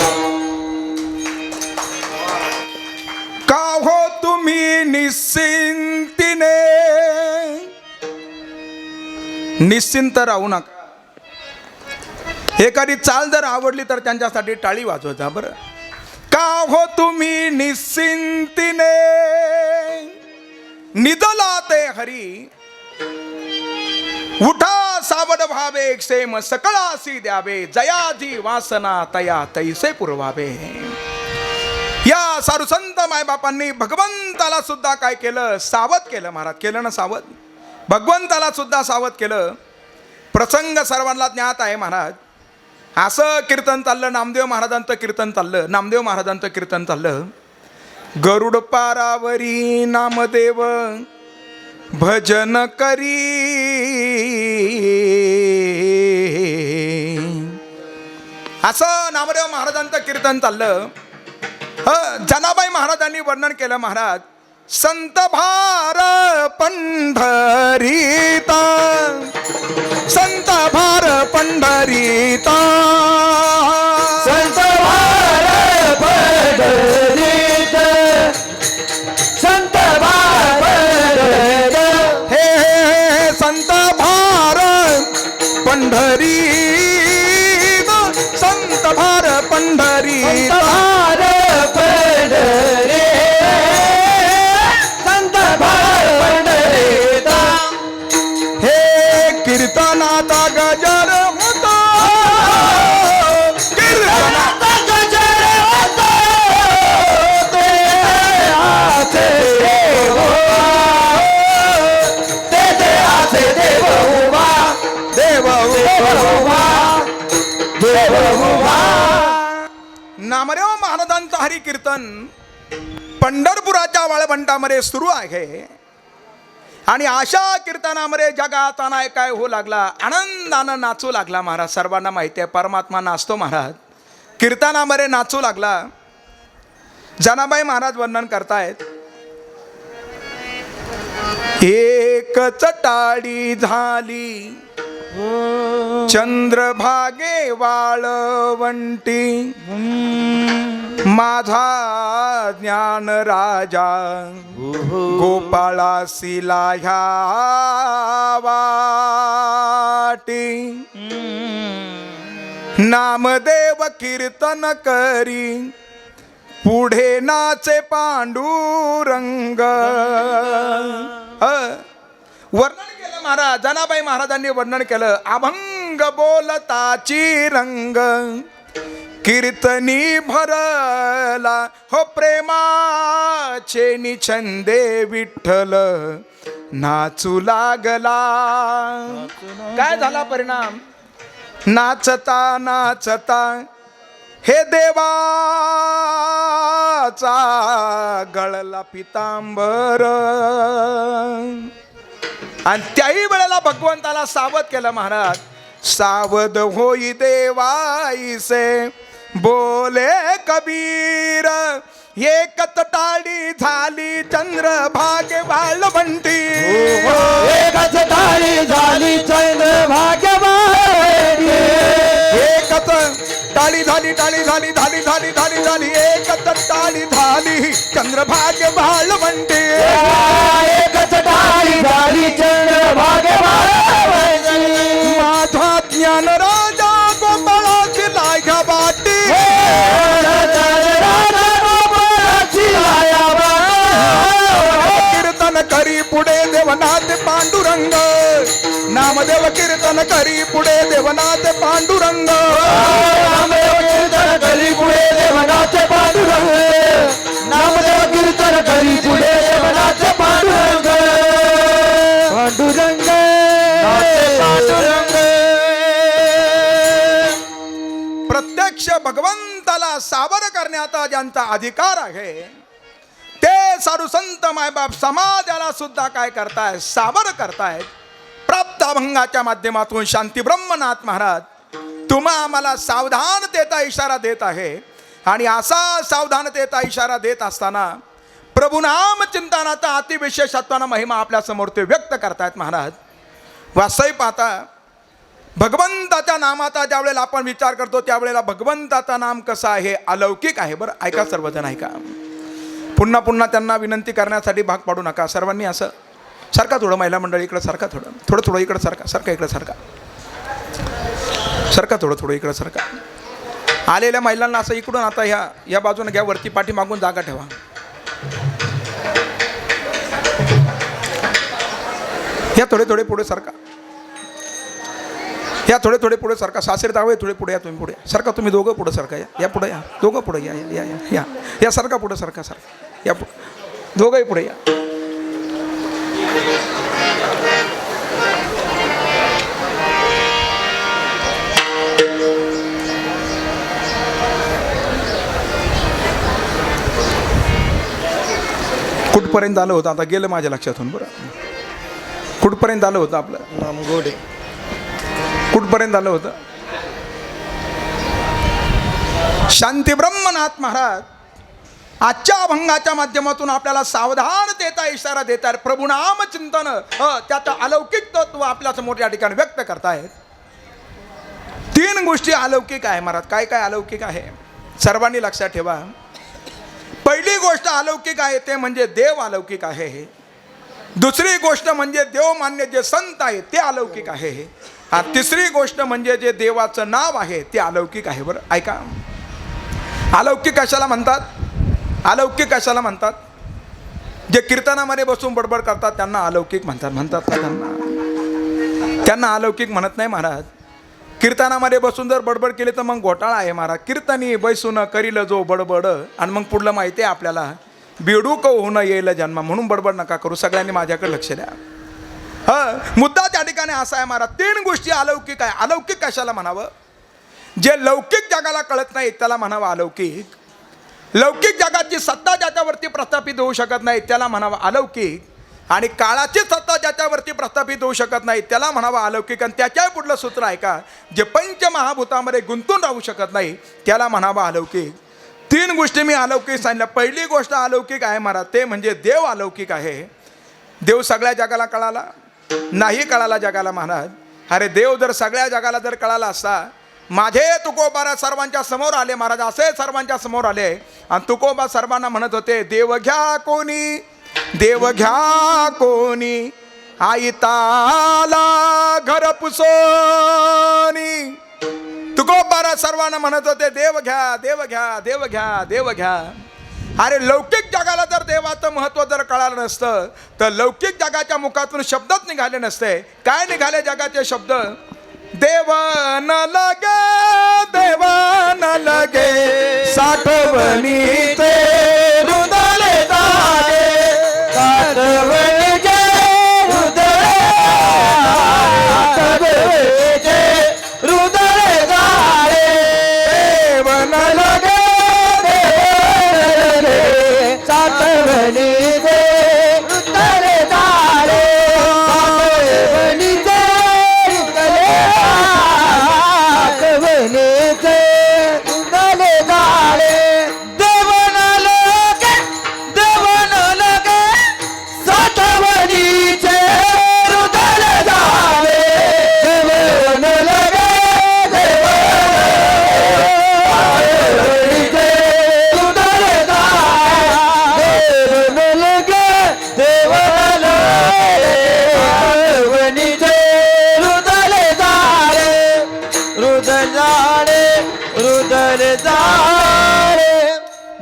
का हो तुम्ही निश्चिंतीने, निश्चिंत राहू नका. एखादी चाल जर आवडली तर त्यांच्यासाठी टाळी वाजवता बरं. का हो तुम्ही निश्चिंतीने निजला ते हरी, उठा सावड भावे क्षेम सकळासी द्यावे, जयाजी वासना तया तैसे पुरवावे. या साधू संत मायबापांनी भगवंताला सुद्धा काय केलं, सावध केलं महाराज. केलं ना सावध, भगवंताला सुद्धा सावध केलं. प्रसंग सर्वांना ज्ञात आहे महाराज. असं कीर्तन चाललं, नामदेव महाराजांचं कीर्तन चाललं, नामदेव महाराजांचं कीर्तन चाललं. गरुड पारावरी नामदेव भजन करी, असं नामदेव महाराजांचं कीर्तन चाललं. जनाबाई महाराजांनी वर्णन केलं महाराज. संत भार पंढरीता, संत भार पंढरीता, संत भार पंढरीत, संत भार पंढरीत, हे संत भार पंढरीत, संत भार पंढरीत, भार पंढरी, संत भार पंढरीत. हे कीर्तनाचा गजर होता, नामदेव महाराजांचं हरी कीर्तन पंढरपुराच्या वाळवंटामध्ये सुरू आहे आणि अशा कीर्तनामध्ये जगाचा नायक होऊ लागला, आनंदानं नाचू लागला महाराज. सर्वांना माहिती आहे परमात्मा नाचतो महाराज. कीर्तनामध्ये नाचू लागला. जनाबाई महाराज वर्णन करतायत, एकच टाळी झाली चंद्रभागे वाळवंटी, माझा ज्ञान राजा गोपाळासीला ह्या वाटी. नामदेव कीर्तन करी पुढे नाचे पांडुरंग. वर्णन केलं महाराज, जनाबाई महाराजांनी वर्णन केलं. अभंग बोलताची रंग कीर्तनी भरला हो प्रेमाचे निछंदे विठ्ठल नाचू लागला. काय झाला परिणाम? नाचता नाचता हे देवाचा गळला पितांबर. आणि त्याही वेळेला भगवंताला सावध केलं महाराज. सावध होई देवाईसे बोले कबीर, एकच टाळी झाली चंद्रभागे वाळवंटी. एकच टाळी झाली चंद्रभागे वाळवंटी. एकच टाळी झाली, टाळी झाली, झाली झाली झाली झाली, एकच टाळी झाली चंद्रभागे वाळवंटी. एकच टाळी झाली चंद्रभागे वाळवंटी. माझा ज्ञान राजा गोपाळाची लाया वाटी. कीर्तन करी पुढे देवनाथ पांडुरंग. नामदेव कीर्तन करी पुढे देवनाथ पांडुरंग. नामदेव कीर्तन करी पुढे देवनाथ पांडुरंग. नामदेव कीर्तन करी पुढे देवनाथ पांडुरंग. पांडुरंग पांडुरंग. प्रत्यक्ष भगवंताला सावर करण्याचा ज्यांचा अधिकार आहे ते साधू संत मायबाप समाजाला सुद्धा काय करतायत? सावर करतायत. प्राप्त अभंगाच्या माध्यमातून शांती ब्रह्मनाथ महाराज तुम्हा आम्हाला सावधानतेचा इशारा देत आहे. आणि असा सावधानतेचा इशारा देत असताना प्रभुनाम चिंतनाचा अतिविशेषत्वानं महिमा आपल्या समोर ते व्यक्त करतायत महाराज. वास्तविक पाहता भगवंताच्या नामाचा ज्यावेळेला आपण विचार करतो त्यावेळेला भगवंताचं नाम कसं आहे? अलौकिक आहे. बरं ऐका सर्वजण ऐका. पुन्हा पुन्हा त्यांना विनंती करण्यासाठी भाग पाडू नका. सर्वांनी असं सारखा थोडं, महिला मंडळी इकडं सारखा, थोडं थोडं थोडं इकडं सारखा, सारखा इकडं सारखा, सारखा थोडं थोडं इकडं सारखा. आलेल्या महिलांना असं इकडून आता या बाजूने घ्या, वरती पाठी मागून जागा ठेवा. या थोडे थोडे पुढे सारखा, या थोडे थोडे पुढे सारखा. सासरे जावे थोडे पुढे या, तुम्ही पुढे सारखा. तुम्ही दोघं पुढे सारखा या पुढे या, दोघं पुढे या या या या या सारखा पुढे सारखा सारखा या पुढे, दोघंही पुढे या. कुठपर्यंत आलं होतं? आता गेलं माझ्या लक्षातून. बरं कुठपर्यंत आलं होतं आपलं? नामगोडे. कुठपर्यंत आलं होतं? शांती ब्रह्मनाथ महाराज आजच्या अभंगाच्या माध्यमातून आपल्याला सावधानतेचा इशारा देतात. प्रभुनाम चिंतन त्याचं अलौकिक तत्व आपल्या समोर या ठिकाणी व्यक्त करतायत. 3 गोष्टी अलौकिक आहे महाराज. काय काय अलौकिक आहे सर्वांनी लक्षात ठेवा. पहिली गोष्ट अलौकिक आहे ते म्हणजे देव अलौकिक आहे. दुसरी गोष्ट म्हणजे देवमान्य जे संत आहेत ते अलौकिक आहे. तिसरी गोष्ट म्हणजे जे देवाचं नाव आहे ते अलौकिक आहे. बरं ऐका, अलौकिक कशाला म्हणतात? अलौकिक कशाला म्हणतात? जे कीर्तनामध्ये बसून बडबड करतात त्यांना अलौकिक म्हणतात का? त्यांना अलौकिक म्हणत नाही महाराज. कीर्तनामध्ये बसून जर बडबड केली तर मग घोटाळा आहे महाराज. कीर्तनी बैसून करील जो बडबड, आणि मग पुढलं माहिती आहे आपल्याला, बेडूक होणं येईल जन्म. म्हणून बडबड नका करू. सगळ्यांनी माझ्याकडे लक्ष द्या. मुद्दा त्या ठिकाणी असा आहे महाराज, 3 गोष्टी अलौकिक आहे. अलौकिक कशाला म्हणावं? जे लौकिक जगाला कळत नाही त्याला म्हणावं अलौकिक. लौकिक जगाची सत्ता ज्याच्यावरती प्रस्थापित होऊ शकत नाही त्याला म्हणावं अलौकिक. आणि काळाची सत्ता ज्याच्यावरती प्रस्थापित होऊ शकत नाही त्याला म्हणावं अलौकिक. आणि त्याच्या पुढलं सूत्र आहे का, जे पंचमहाभूतामध्ये गुंतून राहू शकत नाही त्याला म्हणावं अलौकिक. 3 गोष्टी मी अलौकिक सांगितल्या. पहिली गोष्ट अलौकिक आहे महाराज, ते म्हणजे देव अलौकिक आहे. देव सगळ्या जगाला कळाला नाही, कळाला जगाला महाराज. अरे देव जर सगळ्या जगाला जर कळाला असता, माझे तुकोबा सर्वांच्या समोर आले महाराज, असे सर्वांच्या समोर आले आणि तुकोबा सर्वांना म्हणत होते, देव घ्या कोणी, देव घ्या कोणी, आईताला घर पुसोनी. तुकोबा सर्वांना म्हणत होते, देव घ्या, देव घ्या, देव घ्या, देव घ्या. अरे लौकिक जगाला जर देवाचं महत्व जर कळालं नसतं तर लौकिक जगाच्या मुखातून शब्दच निघाले नसते. काय निघाले जगाचे शब्द, देव न लगे, देव न लगे, साठवणीचे रुदले जागे, साठवणीचे रुदले, साठवणीचे रुदले जागे, देव न लगे, देव न लगे, साठवणीचे रुदले जागे, साठवणीचे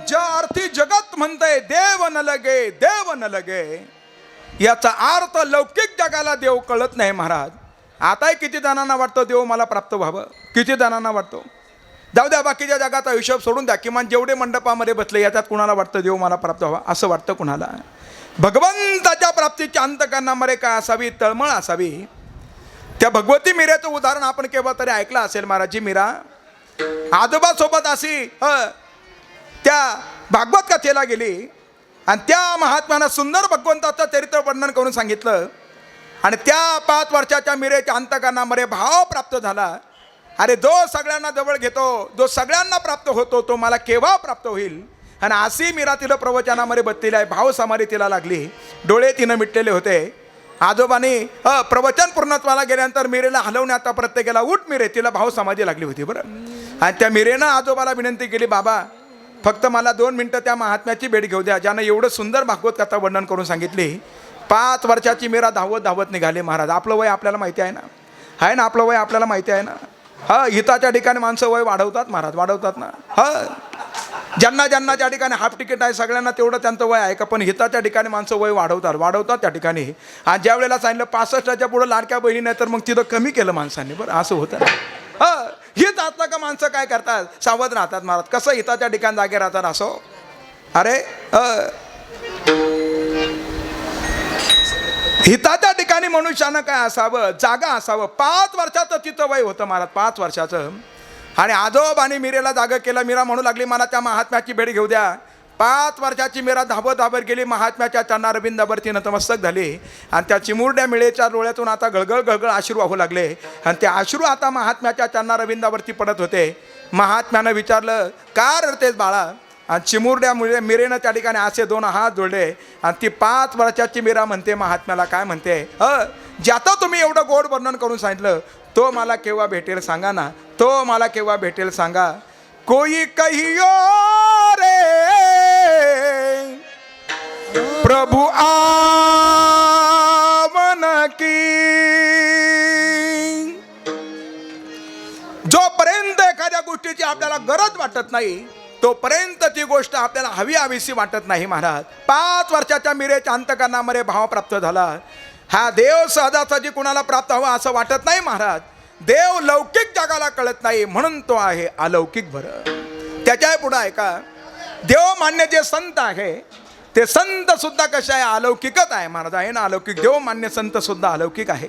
ज्या अर्थी जगत म्हणतंय देव न लगे, देव न लगे, याचा अर्थ लौकिक जगाला देव कळत नाही महाराज. आताही किती जणांना वाटतं देव मला प्राप्त व्हावं, किती जणांना वाटतो. जाऊ द्या, बाकीच्या जगाचा हिशोब सोडून द्या. किमान जेवढे मंडपामध्ये बसले याच्यात कुणाला वाटतं देव मला प्राप्त व्हावा, असं वाटतं कुणाला. भगवंताच्या प्राप्तीच्या अंतकरणामध्ये काय असावी, तळमळ असावी. त्या भगवती मीरेचं उदाहरण आपण केव्हा तरी ऐकलं असेल महाराज. जी मीरा आजोबासोबत अशी त्या भागवत कथेला गेली आणि त्या महात्म्यानं सुंदर भगवंताचं चरित्र वर्णन करून सांगितलं. आणि त्या 5 वर्षाच्या मीरेच्या अंतकरणामध्ये भाव प्राप्त झाला. अरे जो सगळ्यांना जवळ घेतो, जो सगळ्यांना प्राप्त होतो, तो मला केव्हा प्राप्त होईल. आणि अशी मीरा तिला प्रवचनामध्ये बसलेली आहे. भाव समाधी तिला लागली, डोळे तिनं मिटलेले होते. आजोबानी प्रवचन पूर्णत्वाला गेल्यानंतर मीरेला हलवण्याचा प्रत्यय केला, उठ मीरे, तिला भाव समाधी लागली होती बरं. आणि त्या मीरेनं आजोबाला विनंती केली, बाबा फक्त मला 2 मिनटं त्या महात्म्याची भेट घेऊ द्या, ज्यानं एवढं सुंदर भागवत कथा वर्णन करून सांगितली. 5 वर्षाची मीरा धावत धावत निघाले महाराज. आपलं वय आपल्याला माहिती आहे ना, आहे ना, आपलं वय आपल्याला माहिती आहे ना. हिताच्या ठिकाणी माणसं वय वाढवतात महाराज, वाढवतात ना. ज्यांना ज्यांना ज्या ठिकाणी हाफ तिकीट आहे सगळ्यांना तेवढं त्यांचं वय आहे का, पण हिताच्या ठिकाणी माणसं वय वाढवतात त्या ठिकाणी. आणि ज्या वेळेला सांगितलं 65च्या पुढं लाडक्या बहिणी नाही तर मग तिथं कमी केलं माणसांनी बरं, असं होतं ना. हित असलं का माणसं काय करतात, सावध राहतात महाराज. कसं हिताच्या ठिकाणी जागे राहतात असो. अरे हिताच्या ठिकाणी मनुष्यानं काय असावं, जागा असावं. 5 वर्षाचं तिथं वय होतं महाराज, 5 वर्षाचं. आणि आजोबाने मीरेला जागा केलं. मीरा म्हणू लागली, मला त्या महात्म्याची भेट घेऊ द्या. 5 वर्षाची मीरा धावत धावत गेली. महात्म्याच्या चरणारविंदावरती नतमस्तक झाली. आणि त्या चिमुरड्या मिळेच्या डोळ्यातून आता गळगळ गळगळ अश्रू वाहू लागले. आणि ते अश्रू आता महात्म्याच्या चरणारविंदावरती पडत होते. महात्म्यानं विचारलं, का रडतेस बाळा. आणि चिमुरड्या मिरेनं त्या ठिकाणी असे 2 हात जोडले. आणि ती 5 वर्षाची मीरा म्हणते महात्म्याला, काय म्हणते, ज्याचं तुम्ही एवढं गोड वर्णन करून सांगितलं तो मला केव्हा भेटेल सांगा ना, तो मला केव्हा भेटेल सांगा. कोई कहियो रे प्रभु आवन की. जोपर्यंत एखाद्या गोष्टीची आपल्याला गरज वाटत नाही तोपर्यंत ती गोष्ट आपल्याला हवीशी वाटत नाही महाराज. 5 वर्षाच्या मीरेच्या अंतकरणामध्ये भाव प्राप्त झाला. हा देव सहजासहजी कुणाला प्राप्त हवा असं वाटत नाही महाराज. देव लौकिक जगाला कळत नाही म्हणून तो आहे अलौकिक बरं. त्याच्या पुढं आहे का, देव मान्य जे संत आहे ते संत सुद्धा कसे आहे, अलौकिकच आहे महाराज, आहे ना अलौकिक. देव मान्य संत सुद्धा अलौकिक आहे.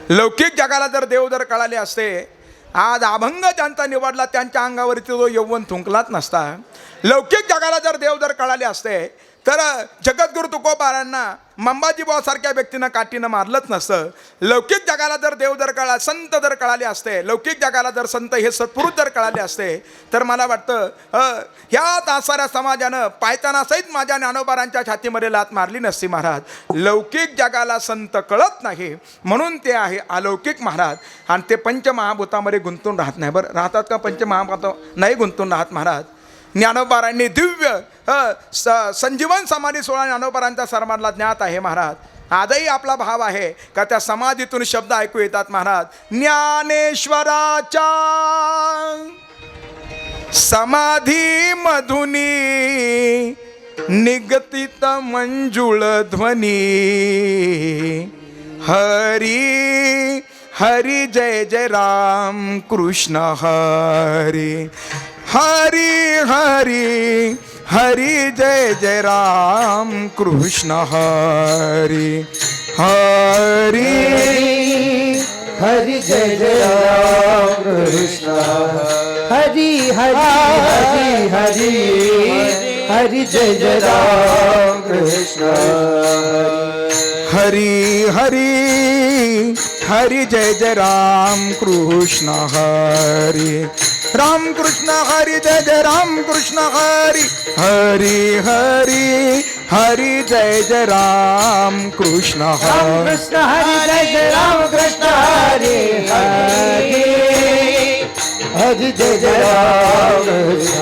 लौकिक जगाला जर देव जर कळाले असते आज अभंग ज्यांचा निवडला त्यांच्या अंगावरती तो यौवन थुंकलाच नसता. लौकिक जगाला जर देव जर कळाले असते तर जगद्गुरु तुकोबारांना मंबाजीबुवा सारख्या व्यक्तीनं काठीनं मारलंच नसतं. लौकिक जगाला जर देव जर कळा, संत जर कळाले असते, लौकिक जगाला जर संत हे सत्पुरुष जर कळाले असते तर मला वाटतं ह्या तासाऱ्या समाजानं पायतानासहित माझ्या ज्ञानोबारांच्या छातीमध्ये लात मारली नसती महाराज. लौकिक जगाला संत कळत नाही म्हणून ते आहे अलौकिक महाराज. आणि ते पंचमहाभूतामध्ये गुंतून राहत नाही. बरं राहतात का पंचमहाभूत? नाही गुंतून राहत महाराज. ज्ञानोबारांनी दिव्य संजीवन समाधी 16 ज्ञानोबारांच्या सरमारला ज्ञात आहे महाराज. आजही आपला भाव आहे का त्या समाधीतून शब्द ऐकू येतात महाराज. ज्ञानेश्वराच्या समाधी मधुनी निगतीत मंजुळ ध्वनी हरी हरी जय जय राम कृष्ण हरी हरी हरी हरी जय जय राम कृष्ण हरी हरी हरी जय जय राम कृष्ण हरी हरी हरी हरी जय जय राम कृष्ण हरी हरी हरी जय जय राम कृष्ण हरी राम कृष्ण हरी जय जय राम कृष्ण हरी हरी हरी हरी जय जय राम कृष्ण हरी कृष्ण हरी जय जय राम कृष्ण हरी हरी हरी जय जय राम कृष्ण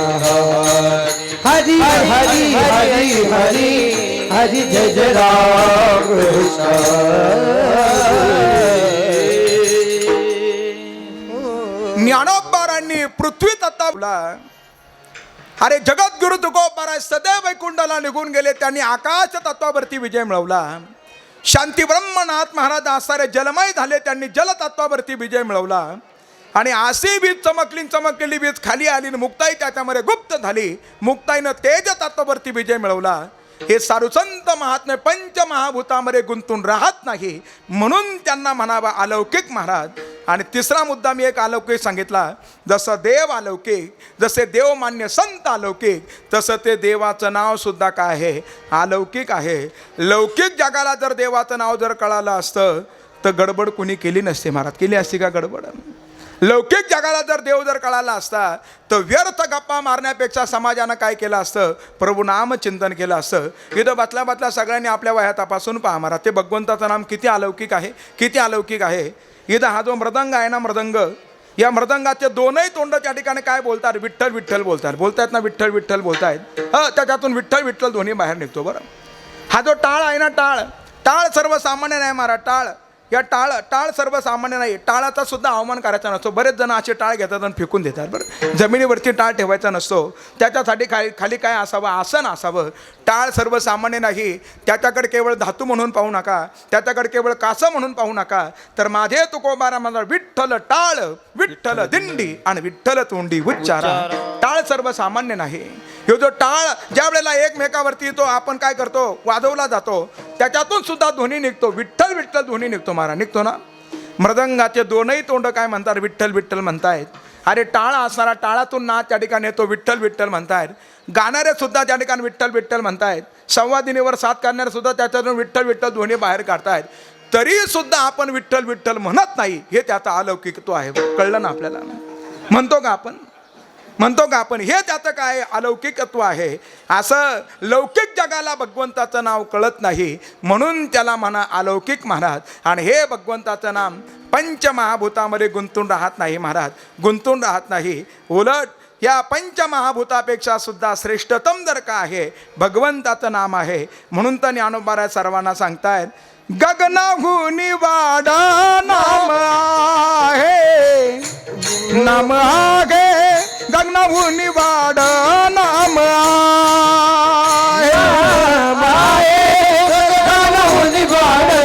हरी हरी हरी हरी हरी जय जय राम कृष्ण. ज्ञानोबारांनी पृथ्वी तत्वाला अरे जगद्गुरु तुकोबारा सदैव वैकुंठाला निघून गेले. त्यांनी आकाश तत्वावरती विजय मिळवला. शांती ब्रह्मनाथ महाराज आसारे जलमय झाले. त्यांनी जल तत्वावरती विजय मिळवला. आणि आशी बीज चमकलेली बीज खाली आली आणि मुक्ताई त्याच्यामध्ये गुप्त झाली. मुक्ताईनं तेज तत्वावरती विजय मिळवला. हे सारुसंत महात्मे पंचमहाभूतामध्ये गुंतून राहत नाही म्हणून त्यांना म्हणावा अलौकिक महाराज. आणि तिसरा मुद्दा मी एक अलौकिक सांगितला. जसं देव अलौकिक, जसे देवमान्य संत अलौकिक, तसं ते देवाचं नाव सुद्धा काय आहे? अलौकिक आहे. लौकिक जगाला जर देवाचं नाव जर कळालं असतं तर गडबड कुणी केली नसते महाराज. केली असती का गडबड? लौकिक जगाला जर देव जर कळाला असता तर व्यर्थ गप्पा मारण्यापेक्षा समाजानं काय केलं असतं? प्रभू नाम चिंतन केलं असतं. इथं बतल्या सगळ्यांनी आपल्या वया तपासून पहा महाराज. ते भगवंताचं नाम किती अलौकिक आहे, किती अलौकिक आहे. इथं हा जो मृदंग आहे ना, मृदंग, या मृदंगाचे दोनही तोंड त्या ठिकाणी काय बोलतात? विठ्ठल विठ्ठल बोलतात. बोलतायत ना, विठ्ठल विठ्ठल बोलतायत. त्याच्यातून विठ्ठल विठ्ठल दोन्ही बाहेर निघतो. बरं हा जो टाळ आहे ना, टाळ, टाळ सर्वसामान्य नाही महाराज. टाळ, या टाळ सर्वसामान्य नाही. टाळाचा सुद्धा अवमान करायचा नसतो. बरेच जण असे टाळ घेतात आणि फेकून देतात. बरं जमिनीवरती टाळ ठेवायचा नसतो. त्याच्यासाठी खाली काय असावं? आसन असावं. टाळ सर्वसामान्य नाही. त्याच्याकडे केवळ धातू म्हणून पाहू नका, त्याच्याकडे केवळ कासं म्हणून पाहू नका. तर माझे तुकोबारा मला विठ्ठल टाळ, विठ्ठल दिंडी आणि विठ्ठल तोंडी उच्चारा. टाळ सर्वसामान्य नाही. ह्यो जो टाळ ज्या वेळेला एकमेकावरती तो आपण काय करतो? वाजवला जातो. त्याच्यातून सुद्धा ध्वनी निघतो. विठ्ठल विठ्ठल ध्वनी निघतो महाराज. निघतो ना. मृदंगाचे दोनही तोंड काय म्हणतात? विठ्ठल विठ्ठल म्हणतायत. अरे टाळ असणारा टाळातून नाच त्या ठिकाणी येतो. विठ्ठल विठ्ठल म्हणतायत. गाणारे सुद्धा त्या ठिकाणी विठ्ठल विठ्ठल म्हणतायत. संवादिनीवर साथ करणारे सुद्धा त्याच्यातून विठ्ठल विठ्ठल ध्वनी बाहेर काढतायत. तरी सुद्धा आपण विठ्ठल विठ्ठल म्हणत नाही. हे त्याचा अलौकिकत्व आहे. कळलं ना आपल्याला? म्हणतो का आपण? म्हणतो का आपण? हे त्याचं काय अलौकिकत्व आहे. असं लौकिक जगाला भगवंताचं नाव कळत नाही म्हणून त्याला म्हणा अलौकिक महाराज. आणि हे भगवंताचं नाम पंचमहाभूतामध्ये गुंतून राहत नाही महाराज. गुंतून राहत नाही. उलट या पंचमहाभूतापेक्षा सुद्धा श्रेष्ठतम जर का आहे भगवंताचं नाम आहे. म्हणून तर ज्ञानोबा सर्वांना सांगतायत गगनाहूनी वाडा नाम आहे, नाम आहे गगनाहूनी वाडा नाम आहे, गगनाहूनी वाडा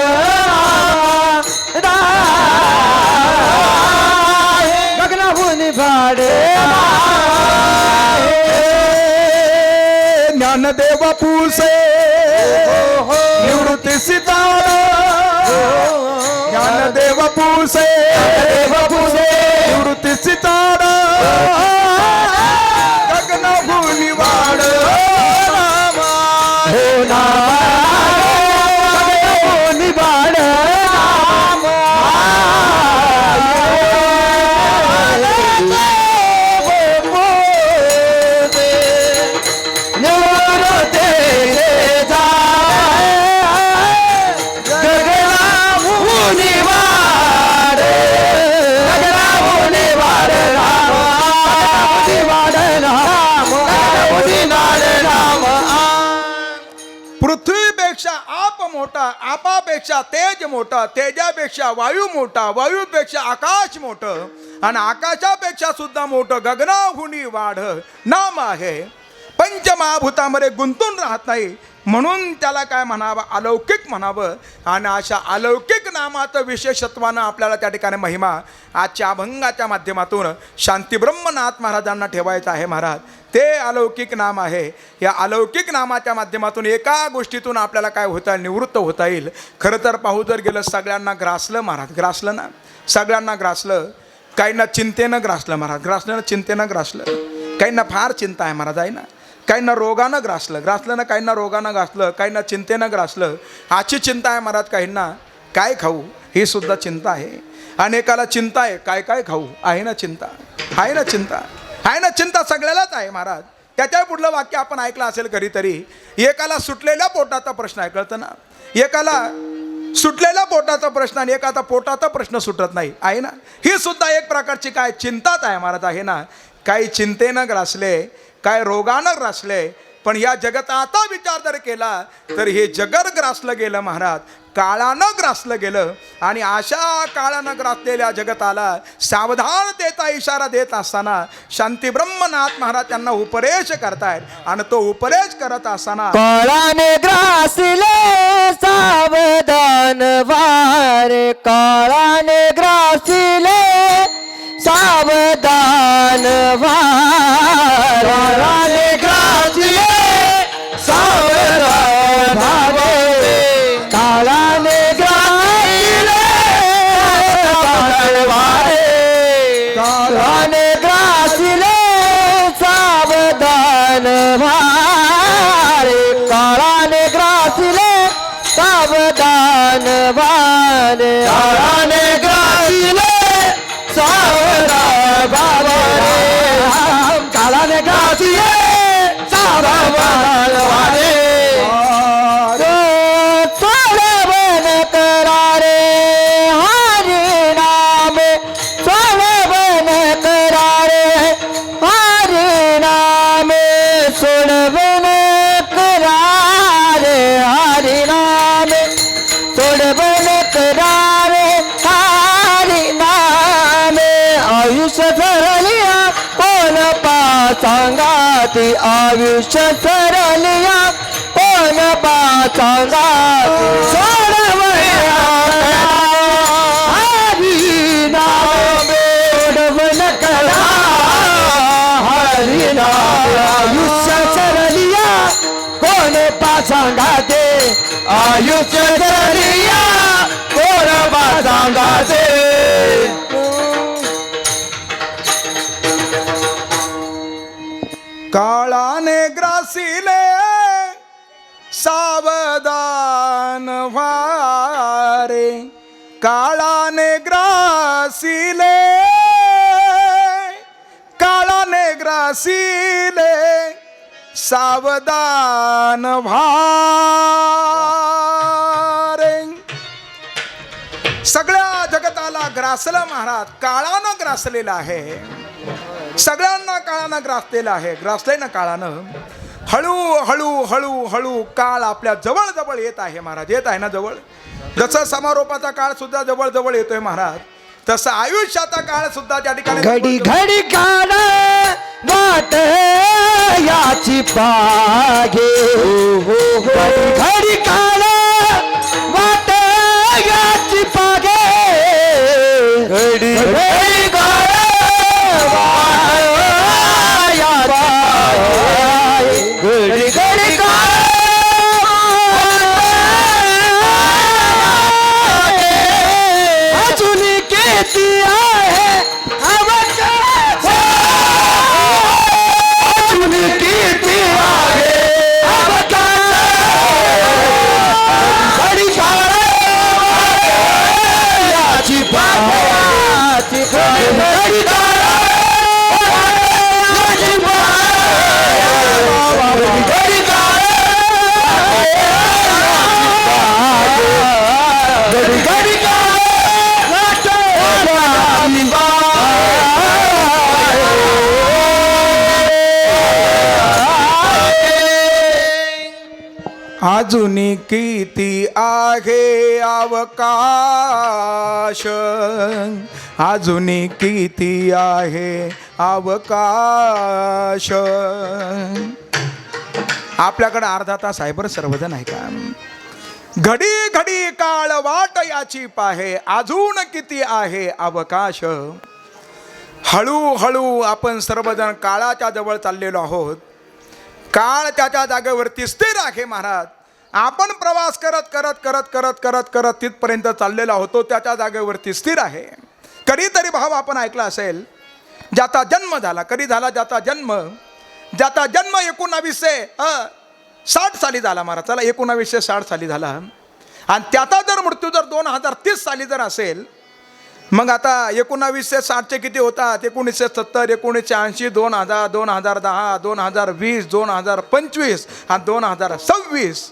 गगनाहूनी वाडा ज्ञानदेव पुसे निवृत्ती सितार, ज्ञानदेव पुसे निवृत्ती सितार गगन भूनी वाढ रामा हो निबाड पृथ्वीपेक्षा आप मोठा, आपापेक्षा तेज मोठा, तेजापेक्षा वायू मोठा, वायूपेक्षा आकाश मोठं आणि आकाशापेक्षा सुद्धा मोठं गगनाहुनी वाढ नाम आहे. पंचमहाभूतामध्ये गुंतून राहत नाही म्हणून त्याला काय म्हणावं, अलौकिक म्हणावं. आणि अशा अलौकिक नामाचं विशेषत्वानं आपल्याला त्या ठिकाणी महिमा आजच्या अभंगाच्या माध्यमातून शांतीब्रह्मनाथ महाराजांना ठेवायचं आहे. महाराज ते अलौकिक नाम आहे. या अलौकिक नामाच्या माध्यमातून एका गोष्टीतून आपल्याला काय होता येईल, निवृत्त होता येईल. खरं तर पाहू जर गेलं सगळ्यांना ग्रासलं महाराज, ग्रासलं ना, सगळ्यांना ग्रासलं. काहींना चिंतेनं ग्रासलं महाराज, ग्रासलं चिंतेनं ग्रासलं. काहींना फार चिंता आहे महाराज आहे ना. काहींना रोगानं ग्रासलं ना, काहींना रोगानं ग्रासलं, काहींना चिंतेनं ग्रासलं. आजची चिंता आहे महाराज काहींना काय खाऊ ही सुद्धा चिंता आहे. अनेकाला चिंता आहे काय काय खाऊ, आहे ना चिंता, आहे ना चिंता, आहे ना चिंता सगळ्यालाच आहे महाराज. त्याच्या पुढलं वाक्य आपण ऐकलं असेल कधीतरी, एकाला सुटलेल्या पोटाचा प्रश्न आहे कळतं ना, एकाला सुटलेल्या पोटाचा प्रश्न आणि एकाचा पोटाचा प्रश्न सुटत नाही आहे ना. ही सुद्धा एक प्रकारची काय चिंताच आहे महाराज आहे ना. काही चिंतेनं ग्रासले, काय रोगानं ग्रासले, पण या जगताचा विचार जर केला तर हे जगत ग्रासलं गेलं महाराज, काळानं ग्रासलं गेलं. आणि अशा काळानं ग्रासलेल्या जगताला सावधानतेचा इशारा देत असताना शांतीब्रह्मनाथ महाराज त्यांना उपदेश करतायत. आणि तो उपदेश करत असताना काळाने ग्रासिले सावधान वारे, काळाने ग्रासिले सावधान वारे, काळाने ग्रासिले सावधान वारे, काळाने ग्रासिले सावधान वारे, काळाने ग्रासिले सावधान वारे, काळाने ग्रासिले सावधान वारे, काळाने ग्रासिले सावधान वारे, काळाने ग्रासिले सावधान वारे. सोडवन करारे हरि नाम, सोडवन करारे हरि नाम, सोडवन करारे हरि नाम, सोडवन करारे हरि नाम. आयुष्य सरलिया कोण पा सांगाती, आयुष्य सरलिया कोण पा सांगाती, सोडवया हरि नाम, सोडवन करा हरि नाम. आयुष्य सरलिया कोण पा सांगाते, आयुष्य सरलिया कोण पा सांगाते. काळाने ग्रासिले सावधान व्हारे, काळाने ग्रासिले, काळाने ग्रासिले सावधान व्हारे. सगळ्या जगताला ग्रासलं महाराज, काळानं ग्रासलेलं आहे. सगळ्यांना काळानं ग्रासलेलं आहे, ग्रासलंय ना काळानं. हळू हळू हळू हळू काळ आपल्या जवळ जवळ येत आहे महाराज, येत आहे ना जवळ. जसं समारोपाचा काळ सुद्धा जवळ जवळ येतोय महाराज, तसं आयुष्याचा काळ सुद्धा त्या ठिकाणी घडी घडी काळ वाट याची पागे, घडी घडी काळ वाट याची पागे, घडी घडी काळ घडी घडी काळ अजून किती आहे आवश्यक अजूनी किती आहे अवकाश, अजूनी किती आहे अवकाश. आपल्याकडे अर्धा तास आहे बरं सर्वजण आहे का. घडी घडी काळ वाट याची पाहे, अजून किती आहे अवकाश. हळूहळू आपण सर्वजण काळाच्या जवळ चाललेलो आहोत. काळ त्याच्या जागेवरती स्थिर आहे महाराज. आपण प्रवास करत करत करत करत करत करत तिथपर्यंत चाललेला होतो, त्याच्या जागेवरती स्थिर आहे. कधीतरी भाव आपण ऐकला असेल, ज्याचा जन्म झाला. कधी झाला ज्याचा जन्म? ज्याचा जन्म 1960 साली झाला महाराज. चला 1960 साली झाला. आणि त्याचा जर मृत्यू जर 2030 साली जर असेल, मग आता 1960चे किती होतात? 1970, 1980, 2000, 2010, 2020, 2025 आणि 2026.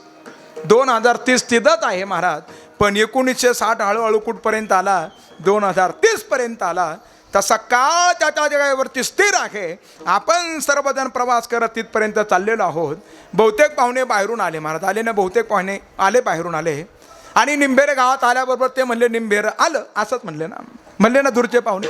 2030 तिथंच आहे महाराज. पण 1960 हळूहळू कुठपर्यंत आला? 2030 पर्यंत आला. तसा काळ त्याच्या जागेवरती स्थिर आहे. आपण सर्वजण प्रवास करत तिथपर्यंत चाललेलो आहोत. बहुतेक पाहुणे बाहेरून आले महाराज. आले ना, बहुतेक पाहुणे आले, बाहेरून आले. आणि निंबेरे गावात आल्याबरोबर ते म्हणले निंबेरं आलं, असंच म्हणले ना. म्हणले ना दूरचे पाहुणे,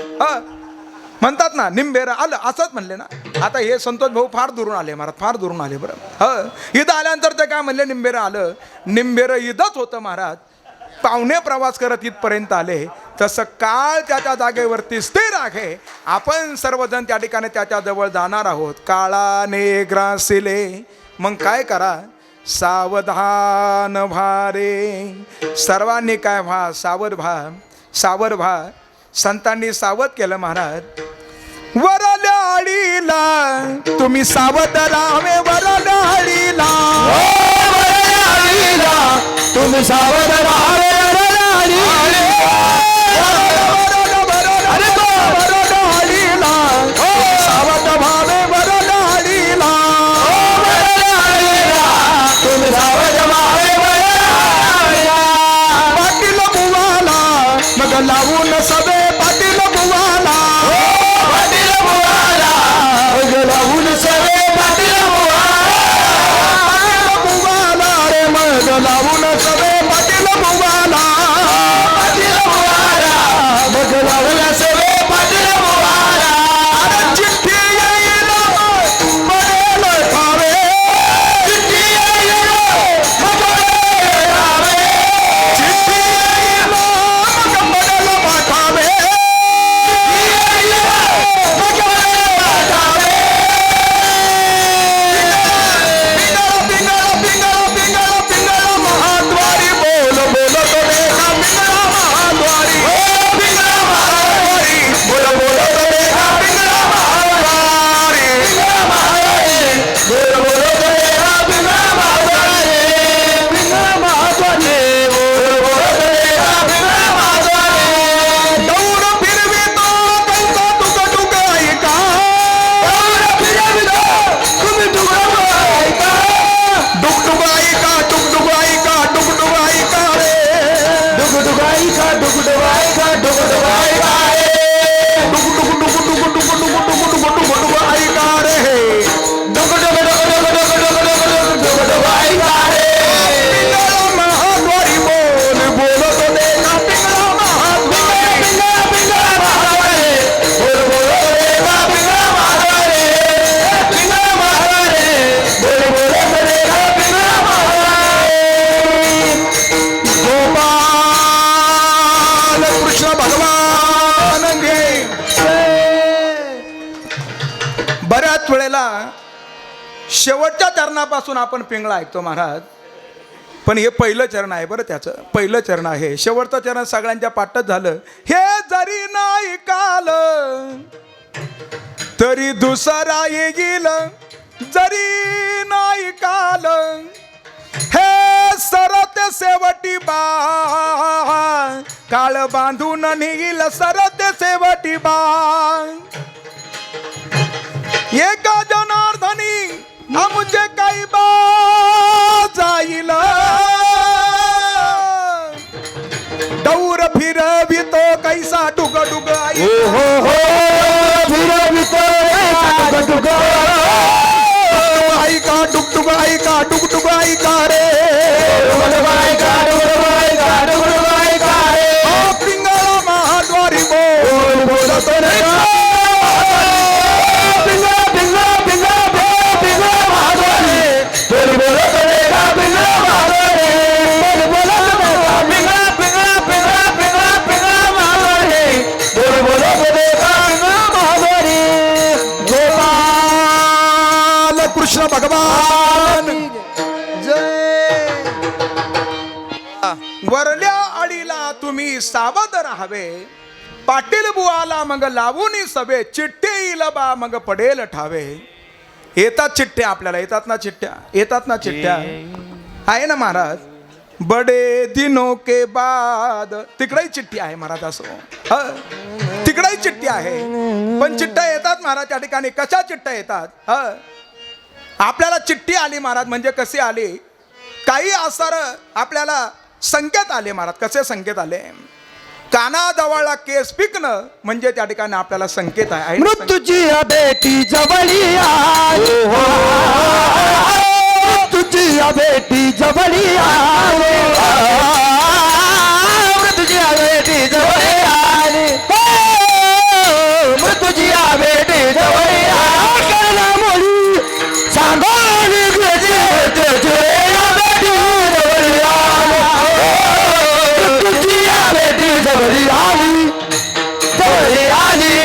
म्हणतात ना निंबेरं आलं, असंच म्हणले ना. आता हे संतोष भाऊ फार दुरून आले महाराज, फार दुरून आले बरं. इथं आल्यानंतर ते काय म्हणले? निंबेरं आलं. निंबेरं इथंच होतं महाराज. पाहुणे प्रवास करत इथपर्यंत आले. तसं काळ त्याच्या जागेवरती स्थिर आहे. आपण सर्वजण त्या ठिकाणी त्याच्या जवळ जाणार आहोत. काळाने ग्रासिले, मग काय करा? सावधान भारे. सर्वांनी काय व्हा? सावध व्हा, सावध व्हा. संतांनी सावध केलं महाराज. वरल्याडीला तुम्ही सावध राहावे. वरल्याडीला, तुम्ही सावध राहावे. सावध व्हावे. वरल्याडीला तुम्ही सावध व्हावे. पाटील बुवाला मग लावून सबे. पाटील बुवाला, पाटील बुवाला मग लावून सवे. पाटील बुवाला रे मग लावून सबे. पाटील बुवाला, पाटील बुवाला मग लावून सवे. पाटील बुवाला चिठ्ठी येईल पडेल ठावे. चिठ्ठी येईल मग रावे. चिठ्ठी येईल मग पडेल पाठावे. महाद्वारी बोल बोलत देखा. पिंगळा महाद्वारी, पिंगळा महाद्वारी बोल बोलत देखा. पिंगळा महाद्वारी, पिंगळा महाद्वारी बोल बोलत देखा. पिंगळा महाद्वारी, पिंगळा महाद्वारी बोल बोलत देखा. पिंगळा महाद्वारी दौड फिरवितो कैसा तुक तुक ऐका. दौड फिरवितो तुम्ही डुकडुक ऐका. डुकडुक ऐका, डुकडुक ऐका, डुकडुक ऐका रे. डुकडुक ऐका, डुकडुक ऐका, डुकडुक ऐका रे. डुकडुक डुक डुक डुक डुक डुक डुक डुक डुक ऐका रे. डुकडुक डुक डुक डुक डुक डुक डुक ऐका रे. पिंगळा महाद्वारी बोल बोलत देखा. पिंगळा महाद्वारी, पिंगळा पिंगळा महाद्वारी बोल बोलत देखा. पिंगळा महाद्वारी, पिंगळा महाद्वारी बोल बोलत देखा. पिंगळा महाद्वारी. गोपाल कृष्ण भगवान घे. बऱ्याच वेळेला शेवटच्या चरणापासून आपण पिंगळा ऐकतो महाराज. पण हे पहिलं चरण आहे बरं. त्याचं पहिलं चरण आहे. शेवटचं चरण सगळ्यांच्या पाठच झालं. हे जरी नाही काल तरी दुसरा येईल. जरी नाही काल हे सरते शेवटी बा. काळ बांधून निघील सरते शेवटी बा. एका जनार्दनी आमचे काही बा जाईल. दौर फिरवितो कैसा डुग डुग आई. हो हो फिरवितो डुक डुक ऐका डुग डुग ऐका, डुग डुग ऐका रे. वेळी सावध राहावे. पाटील बुवाला मग लावून सभे, चिठ्ठी येईल बा मग पडेल ठावे. येतात चिठ्ठ्या आपल्याला, येतात ना चिठ्ठ्या, येतात ना चिठ्ठ्या, आहे ना महाराज. बडे दिनों के बाद तिकडेही चिठ्ठी आहे महाराज. असो तिकडेही चिठ्ठी आहे, पण चिठ्ठ्या येतात महाराज त्या ठिकाणी. कशा चिठ्ठ्या येतात? आपल्याला चिठ्ठी आली महाराज, म्हणजे कशी आली? काही आसार आपल्याला संकेत आले महाराज. कसे संकेत आले? कानाजवळला केस पिकणं म्हणजे त्या ठिकाणी आपल्याला संकेत आहे. मृत्यूची बेटी जवळी आली, मृत्यूची बेटी जवळी आली, मृत्यूची बेटी जवळी आली, मृत्यूची बेटी जवळी आली. सांगोली बेटी जवळी आली, जवळी आली,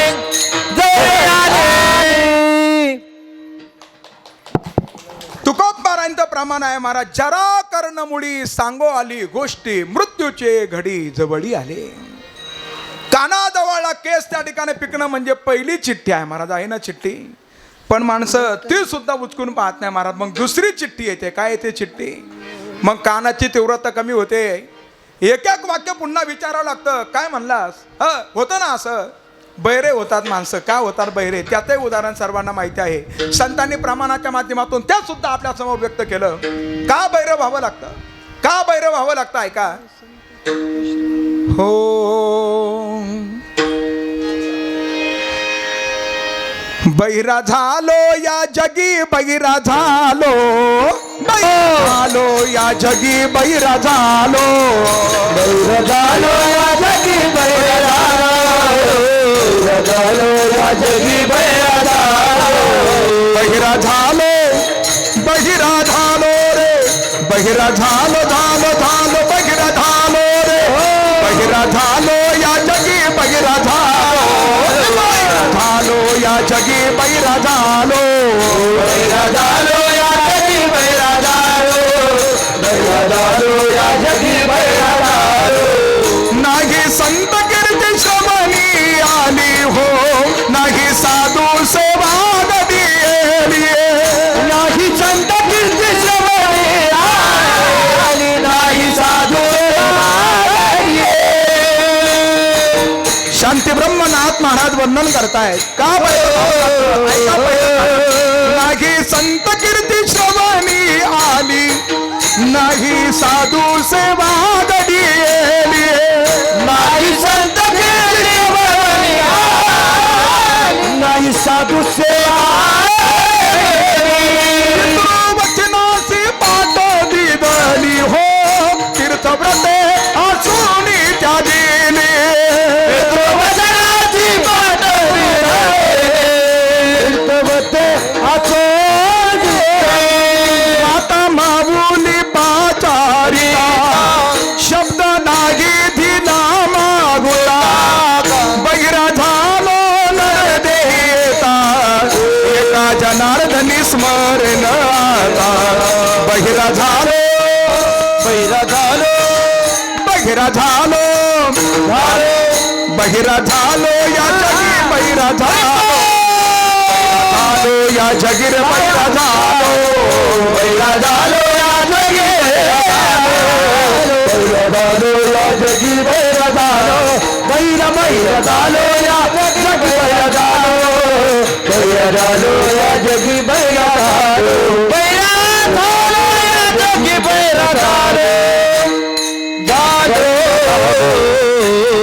जवळी आली. तुकोबारांचं प्रमाण आहे महाराज. जरा कर्णमुळी सांगो आली गोष्टी, मृत्यूचे घडी जवळी आले. कानाजवळला केस त्या ठिकाणी पिकणं म्हणजे पहिली चिठ्ठी आहे महाराज. आहे ना चिठ्ठी? पण माणसं ती सुद्धा उचकून पाहत नाही महाराज. मग दुसरी चिठ्ठी येते. काय येते चिठ्ठी? मग कानाची तीव्रता कमी होते. एक एक वाक्य पुन्हा विचारावं लागतं. काय म्हणलास? होतं ना असं. बहिरे होतात माणसं. का होतात बहिरे? त्याचंही उदाहरण सर्वांना माहिती आहे. संतांनी प्रमाणाच्या माध्यमातून त्या सुद्धा आपल्या समोर व्यक्त केलं. का बहिरे व्हावं लागतं? का बहिरे व्हावं लागतं? ऐका. हो बहिरा झालो या जगी, बहिरा झालो, झालो या जगी, बहिरा झालो, बहिरा झालो या जगी, बहिरा झालो, बहिरा झालो या जगी, बहिरा झालो, बहिरा झालो, बहिरा झालो रे, बहिरा झालो, झालो झालो, बहिरा झालो रे, बहिरा झालो या जगी, बहिरा झालो, झालो या जगी, बहिरा झालो, बहिरा झालो या जगी, बहिरा झालो, बहिरा झालो या जगी, बहिरा झालो. नाही संत कीर्ती श्रवणी आली हो, नाही साधू सेवा दिली, नाही संत कीर्ती श्रवणी आली, नाही साधू शांती ब्रह्मनाथ महाराज वर्णन करतायत. का नाही संत कीर्ती श्रवणी आली, नाही साधू सेवा दिली, नाही संत कीर्ती श्रवणी आली, नाही साधू सेवा वचनासी पाठ दिली हो, तीर्थव्रते असूनी त्या दिली, वचनाची पाठ तीर्थव्रते असूनी, माता माऊली पाचारी, शब्द नाही दिला मागुला, बहिरा झालो नर देता, एका जनार्दनी स्मरण आता, बहिरा झालो, बहिरा झालो, बहिरा झालो, बहिरा झालो या जगी, बहिरा झालो, झालो या जगीर, बहिरा झालो, बहिरा झालो या जगी, बहिरा झालो या जगी, बहिरा झालो, बहिरा बहिरा झालो या जगी, बहिरा झालो, बहिरा झालो या जगी, बहिरा झालो, बहिरा झालो या जगी, बहिरा झालो,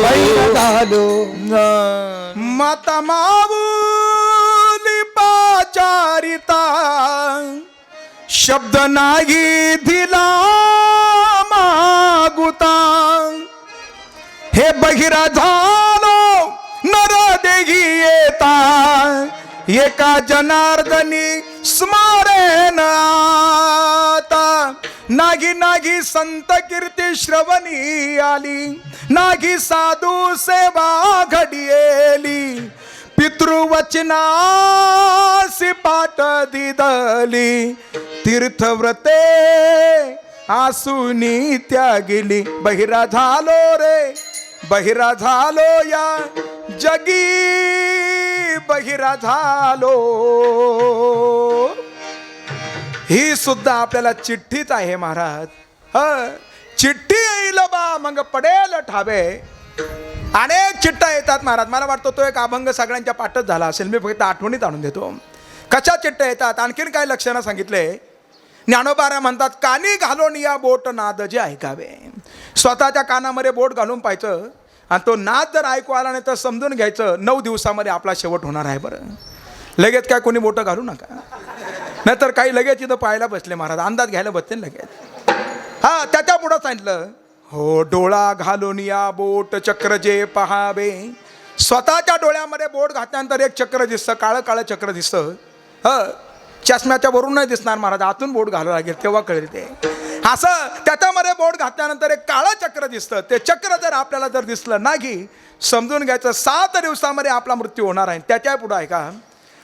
बहिरा झालो. माता माऊली पाचारिता, शब्द नाही दिला मागुता, हे बहिरा झालो नर देही येता, एका जनार्दनी स्मरण आता, नागी नागी संत कीर्ती श्रवणी आली, नागी साधू सेवा घडियेली, पितृवचनासी पाठ दिदली, तीर्थव्रते आसुनी त्या गेली, बहिरा झालो रे, बहिरा झालो या जगी बहिरा झालो. ही सुद्धा आपल्याला चिठ्ठीच आहे महाराज. चिठ्ठी येईल बा मग पडेल ठावे. अनेक चिठ्ठ्या येतात महाराज. मला वाटतं तो एक अभंग सगळ्यांच्या पाठच झाला असेल. मी फक्त आठवणीत आणून देतो. कशा चिठ्ठ्या येतात आणखीन काय लक्षणं सांगितले. ज्ञानोबारा म्हणतात कानी घालून या बोट नाद जे ऐकावे. स्वतःच्या कानामध्ये बोट घालून पाहायचं आणि तो नाद जर ऐकू आला नाही तर समजून घ्यायचं 9 दिवसामध्ये आपला शेवट होणार आहे. बरं लगेच काय कोणी बोटं घालू नका, नाहीतर काही लगेच इथं पाहायला बसले महाराज, अंदाज घ्यायला बसले लगेच. हा त्याच्या पुढं सांगितलं हो डोळा घालून या बोट चक्र जे पहावे. स्वतःच्या डोळ्यामध्ये बोट घातल्यानंतर एक चक्र दिसतं, काळं काळं चक्र दिसतं. चष्म्याच्या वरून नाही दिसणार महाराज, आतून बोट घालावं लागेल तेव्हा कळेल ते. असं त्याच्यामध्ये बोट घातल्यानंतर एक काळं चक्र दिसतं. ते चक्र जर आपल्याला जर दिसलं नाही समजून घ्यायचं 7 दिवसामध्ये आपला मृत्यू होणार आहे. त्याच्या पुढं आहे का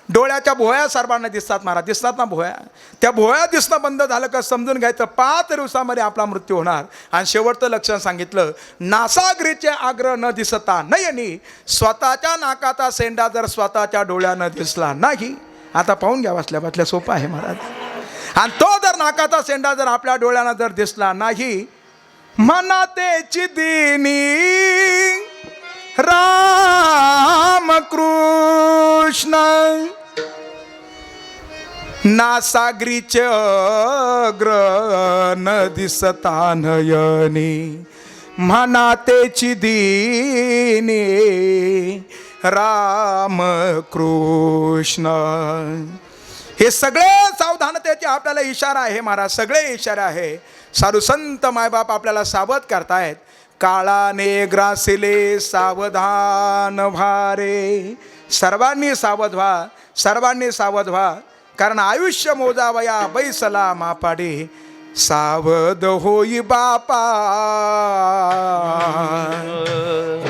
डोळ्याच्या भोया सर्वांना दिसतात महाराज, दिसतात ना भोया. त्या भोया दिसणं बंद झालं का समजून घ्यायचं 5 दिवसामध्ये आपला मृत्यू होणार. आणि शेवटचं लक्षण सांगितलं नासागरीचे आग्रह न दिसता नयनी. स्वतःच्या नाकाचा सेंडा जर स्वतःच्या डोळ्यानं दिसला नाही. आता पाहून घ्या बसल्या बसल्या सोपं आहे महाराज. आणि तो जर नाकाचा सेंडा जर आपल्या डोळ्यानं जर दिसला नाही मनातेची दिनी राम कृष्ण नासागरीचे अग्र न दिसता नयनी मनातेची दिनी राम कृष्ण. हे सगळे सावधानतेचे आपल्याला इशारा आहे महाराज, सगळे इशारे आहे. साधू संत मायबाप आपल्याला सावध करतायत. काळाने ग्रासिले सावधान भारे. सर्वांनी सावध व्हा, सर्वांनी सावध व्हा. कारण आयुष्य मोजावया बैसला मापाडे. सावध होई बापा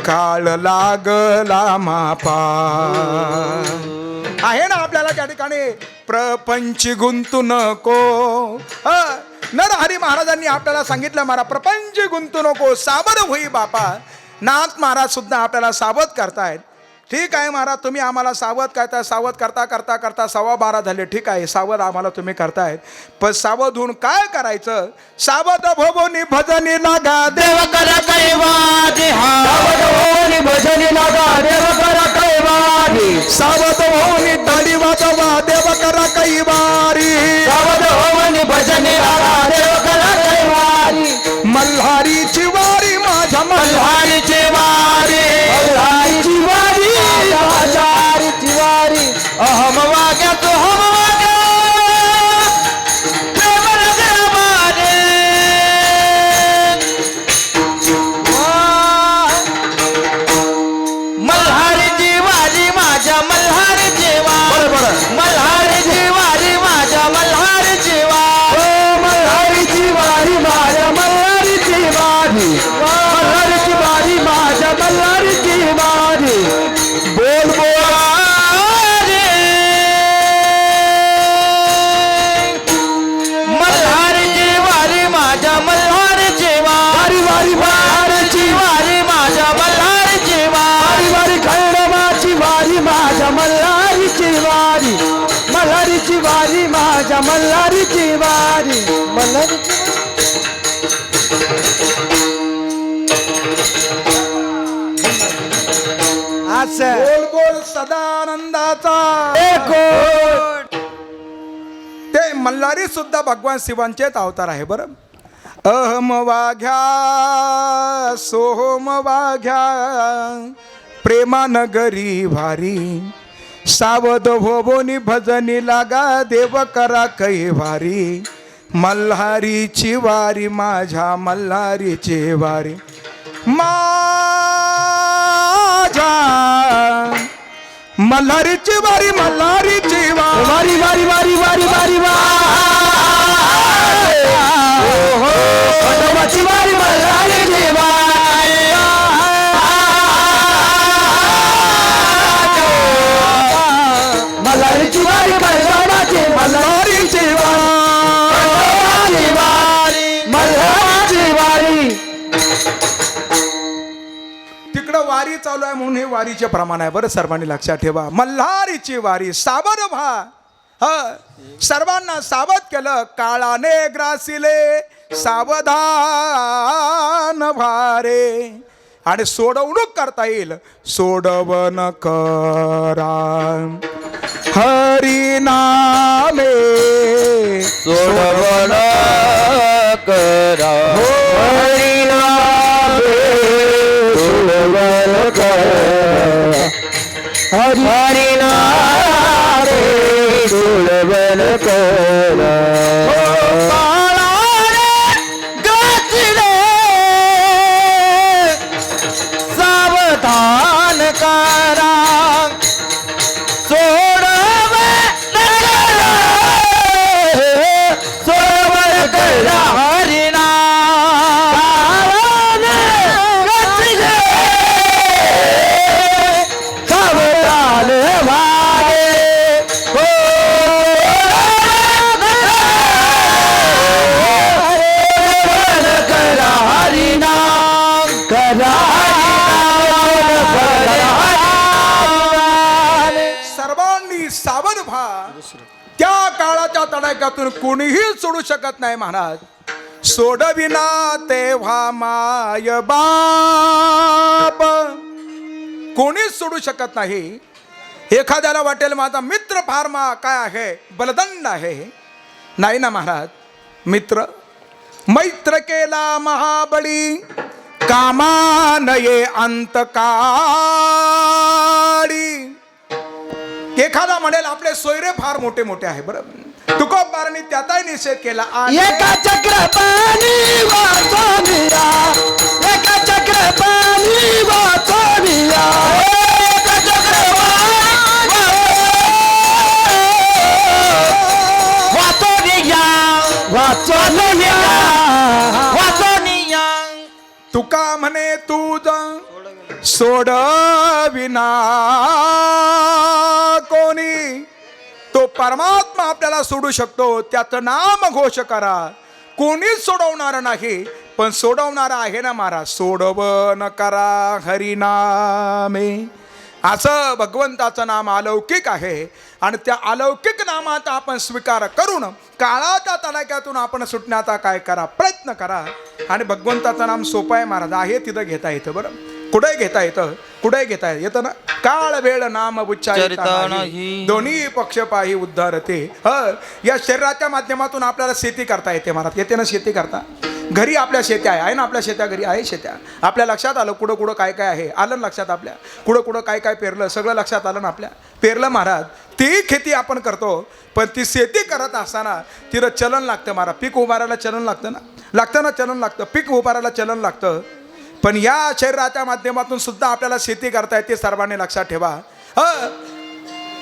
काळ लागला मापा. आहे ना आपल्याला त्या ठिकाणी प्रपंच गुंतू नको. नरहरी महाराजांनी आपल्याला सांगितलं महाराज प्रपंच गुंतू नको सावध होई बापा. नाथ महाराज सुद्धा आपल्याला सावध करतायत. ठीक आहे महाराज तुम्ही आम्हाला सावध करताय, सावध करता करता करता 12:15 झाले. ठीक आहे सावध आम्हाला तुम्ही करतायत, पण सावध होऊन काय करायचं. सावध भोवनी भजनी लागा देव करा कैवारी. सावध भोवनी भजनी लागा देव करा कैवारी. सावध भोवनी ताडी वाजवा देव करा कैवारी. सावध भोवनी भजनी लागा देव करा कैवारी. मल्हारीची वारी माझ्या मल्हारीची वारी. मल्हारीची वारी आचारीची वारी. अहम वाग्या तो हम वाग्या प्रेम रगमाने. मल्हारीची वारी माझ्या मल्हारीची वारी. मल्हारीची वारी माझ्या मल्हारीची वारी. मल्हारीची वारी माझ्या मल्हारीची वारी. मल्हारीची वारी माझ्या मल्हारीची वारी. बोल बोल रे मल्हारीची वारी माझ्या मल्हारीची वारी. वारी मल्हारीची वारी माझ्या मल्हारीची वारी. वारी खंडोबाची वारी माझ्या मल्हारीची वारी. मल्हारीची वारी माझ्या मल्हारीची वारी. मल्हारीची बोल बोल सदानंदाचा ते मल्हारी सुद्धा भगवान शिवांचेच अवतार आहे. बरं अहम वाघ्या सोहम वाघ्या प्रेमानगरी भारी. सावध भोवनी भजनी लागा देव करा कैवारी. मल्हारीची वारी माझ्या मल्हारीची वारी. माझ्या मल्हारीची वारी मल्हारीची वारी. वारी वारी वारी वारी वारी. खंडोबाची वारी मल्हारीची वारी. मल्हारीची वारी खंडोबाची मल्हारीची वारी. मल्हारीची वारी. इकडं वारी चालू आहे म्हणून हे वारीचे प्रमाण आहे बरं. सर्वांनी लक्षात ठेवा. मल्हारीची वारी सावध व्हा. सर्वांना सावध केलं. काळाने ग्रासिले सावधान भारे. आणि सोडवणूक करता येईल. सोडवण करा हरी नामे सोडवण करा हरी नामे सोडवण करा हरी नामे सोडवण करा. सावधान करा सोडवण करा हरिना सावधान वारे करा हरिना करा. सर्वांनी सावध व्हा. त्या काळाच्या तडाख्यातून कोणीही सोडू शकत नाही महाराज. सोडविना तेव्हा माय बाप कोणीच सोडू शकत नाही. एखाद्याला वाटेल माझा मित्र फार काय आहे बलदंड आहे. नाही ना महाराज. मित्र मैत्र केला महाबळी कामानये अंतकाळी. एखादा म्हणेल आपले सोयरे फार मोठे मोठे आहे बरं. तुकोबारांनी त्याचाही निषेध केला. एका चक्रपाणी वाचविया एका चक्रपाणी वाचविया एका चक्रपाणी वाचविया वाचविया. तुका म्हणे तुझ सोडविना कोणी. तो परमात्मा आपल्याला सोडू शकतो. त्याचं नाम घोष करा. कोणीच सोडवणार नाही पण सोडवणार आहे ना महाराज. सोडवण करा हरिनामे. असं भगवंताचं नाम अलौकिक आहे. आणि त्या अलौकिक नामाचा आपण स्वीकार करून काळाच्या तडाख्यातून आपण सुटण्याचा काय करा प्रयत्न करा. आणि भगवंताचं नाम सोपं आहे महाराज. आहे तिथं घेता येतं बरं. कुठे घेता येतं कुठे घेता येतं ना. काळ वेळ नाम उच्चारिता नाही दोन्ही पक्ष पाही उद्धारते. या शरीराच्या माध्यमातून आपल्याला शेती करता येते महाराज. येते ना शेती करता. घरी आपल्या शेत्या आहे ना. आपल्या शेत्या घरी आहे शेत्या. आपल्या लक्षात आलं कुठं कुठं काय काय आहे. आलं लक्षात आपल्या. कुठं कुठं काय काय पेरलं सगळं लक्षात आलं ना आपल्या. पेरलं महाराज. ती खेती आपण करतो पण ती शेती करत असताना तिथं चलन लागतं महाराज. पीक उभारायला चलन लागतं ना. लागतं ना चलन लागतं. पीक उभारायला चलन लागतं. पण या शरीराच्या माध्यमातून सुद्धा आपल्याला शेती करता येते. सर्वांनी लक्षात ठेवा.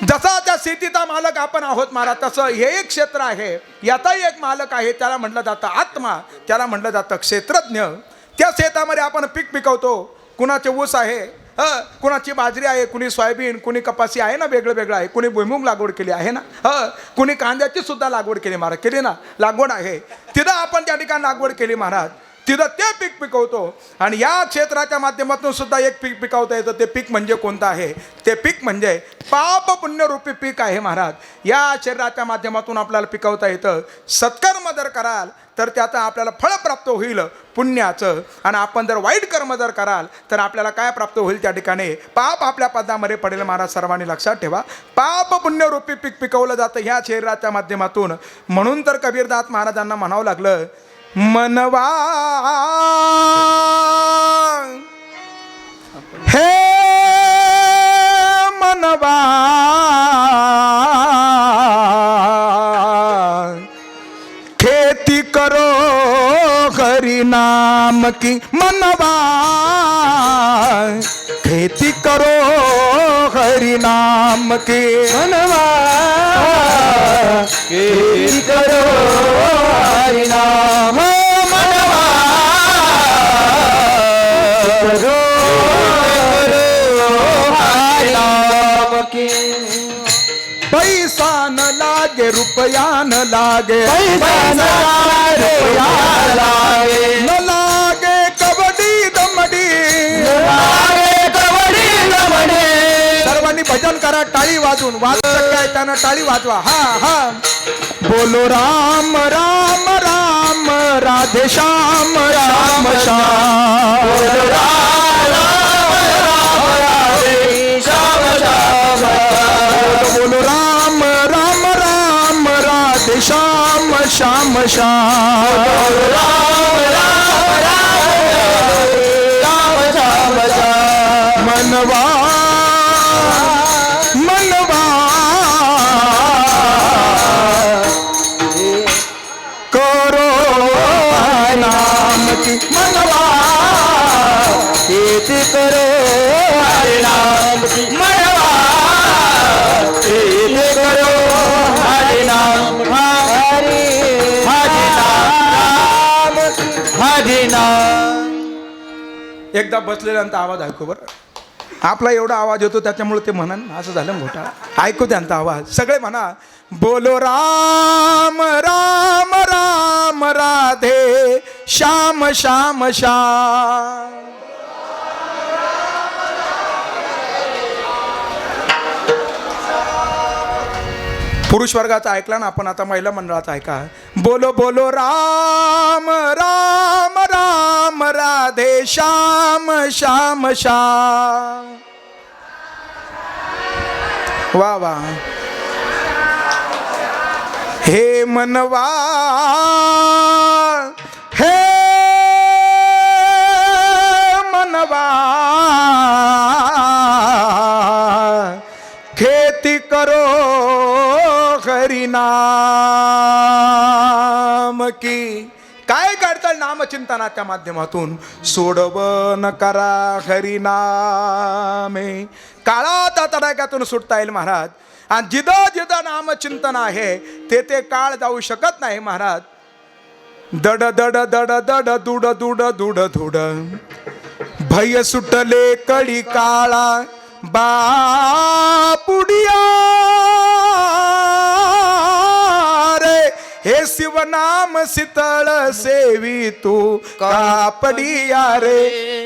जसा त्या शेतीचा मालक आपण आहोत महाराज तसं हे एक क्षेत्र आहे. याचाही एक मालक आहे. त्याला म्हटलं जातं आत्मा. त्याला म्हटलं जातं क्षेत्रज्ञ. त्या शेतामध्ये आपण पीक पिकवतो. कुणाचे ऊस आहे कुणाची बाजरी आहे कुणी सोयाबीन कुणी कपासी आहे ना. वेगळं वेगळं आहे. कुणी भुईमुग लागवड केली आहे ना. कुणी कांद्याची सुद्धा लागवड केली महाराज. केली ना लागवड आहे. तिथं आपण त्या ठिकाणी लागवड केली महाराज. तिथं ते पीक पिकवतो. आणि या क्षेत्राच्या माध्यमातून सुद्धा एक पीक पिकवता येतं. ते पीक म्हणजे कोणतं आहे. ते पीक म्हणजे पाप पुण्यरूपी पीक आहे महाराज. या शरीराच्या माध्यमातून आपल्याला पिकवता येतं. सत्कर्म जर कराल तर त्याचं आपल्याला फळ प्राप्त होईल पुण्याचं. आणि आपण जर वाईट कर्म जर कराल तर आपल्याला काय प्राप्त होईल त्या ठिकाणी पाप आपल्या पदामध्ये पडेल महाराज. सर्वांनी लक्षात ठेवा. पाप पुण्यरूपी पीक पिकवलं जातं ह्या शरीराच्या माध्यमातून. म्हणून तर कबीरदास महाराजांना म्हणावं लागलं मनवा हे मनवा खेती करो हरि नाम की. मनवा खेती करो हरि नाम की. मनवा खेती करो हरि नाम. मनवा करो हरि नाम की. पैसा न लागे रुपया न लागे. पैसा न लागे रुपया न लागे. न लागे कबड्डी दमडी. न लागे भजन करा टाळी वाजून. वाजू शक्य आहे त्यानं टाळी वाजवा. हा हा. बोलो राम राम राम राधे श्याम राम श्याम. बोलो राम राम राम राधे श्याम श्याम. बोलो राम राम राम राधे श्याम श्याम श्याम. बोलो राम राम राम श्याम श्याम श्याम. मनवा मनवा करो नाम की मनवा खेती करो हरे नाम की मनवा खेती करो हरे नाम हरे हरे नाम हरे नाम. एकदा बसलेल्यांचा आवाज ऐकू बरं. आपला एवढा आवाज येतो त्याच्यामुळे ते म्हणन असं झालं घोटाळा. ऐकू त्यांचा आवाज. सगळे म्हणा बोलो राम राम राम राधे श्याम श्याम श्याम. पुरुष वर्गाचा ऐकला ना आपण, आता महिला मंडळाचा ऐका. बोलो बोलो राम राम राम राधे श्याम श्याम श्याम. वा वा. हे मनवा हे मनवा खेती करो हरी नाम की. काय काढताल नामचिंतनाच्या माध्यमातून. सोडवन करा हरी नामे. काळाच्या तडाख्यातून सुटता येईल महाराज. आणि जिथं जिथं नामचिंतन आहे ते ते काळ जाऊ शकत नाही महाराज. दड दड दड दड दुड दुड दुड धुड भय सुटले कडी काळा बापुडिया रे. हे शिवनाम शीतळ सेवी तू कापडिया रे.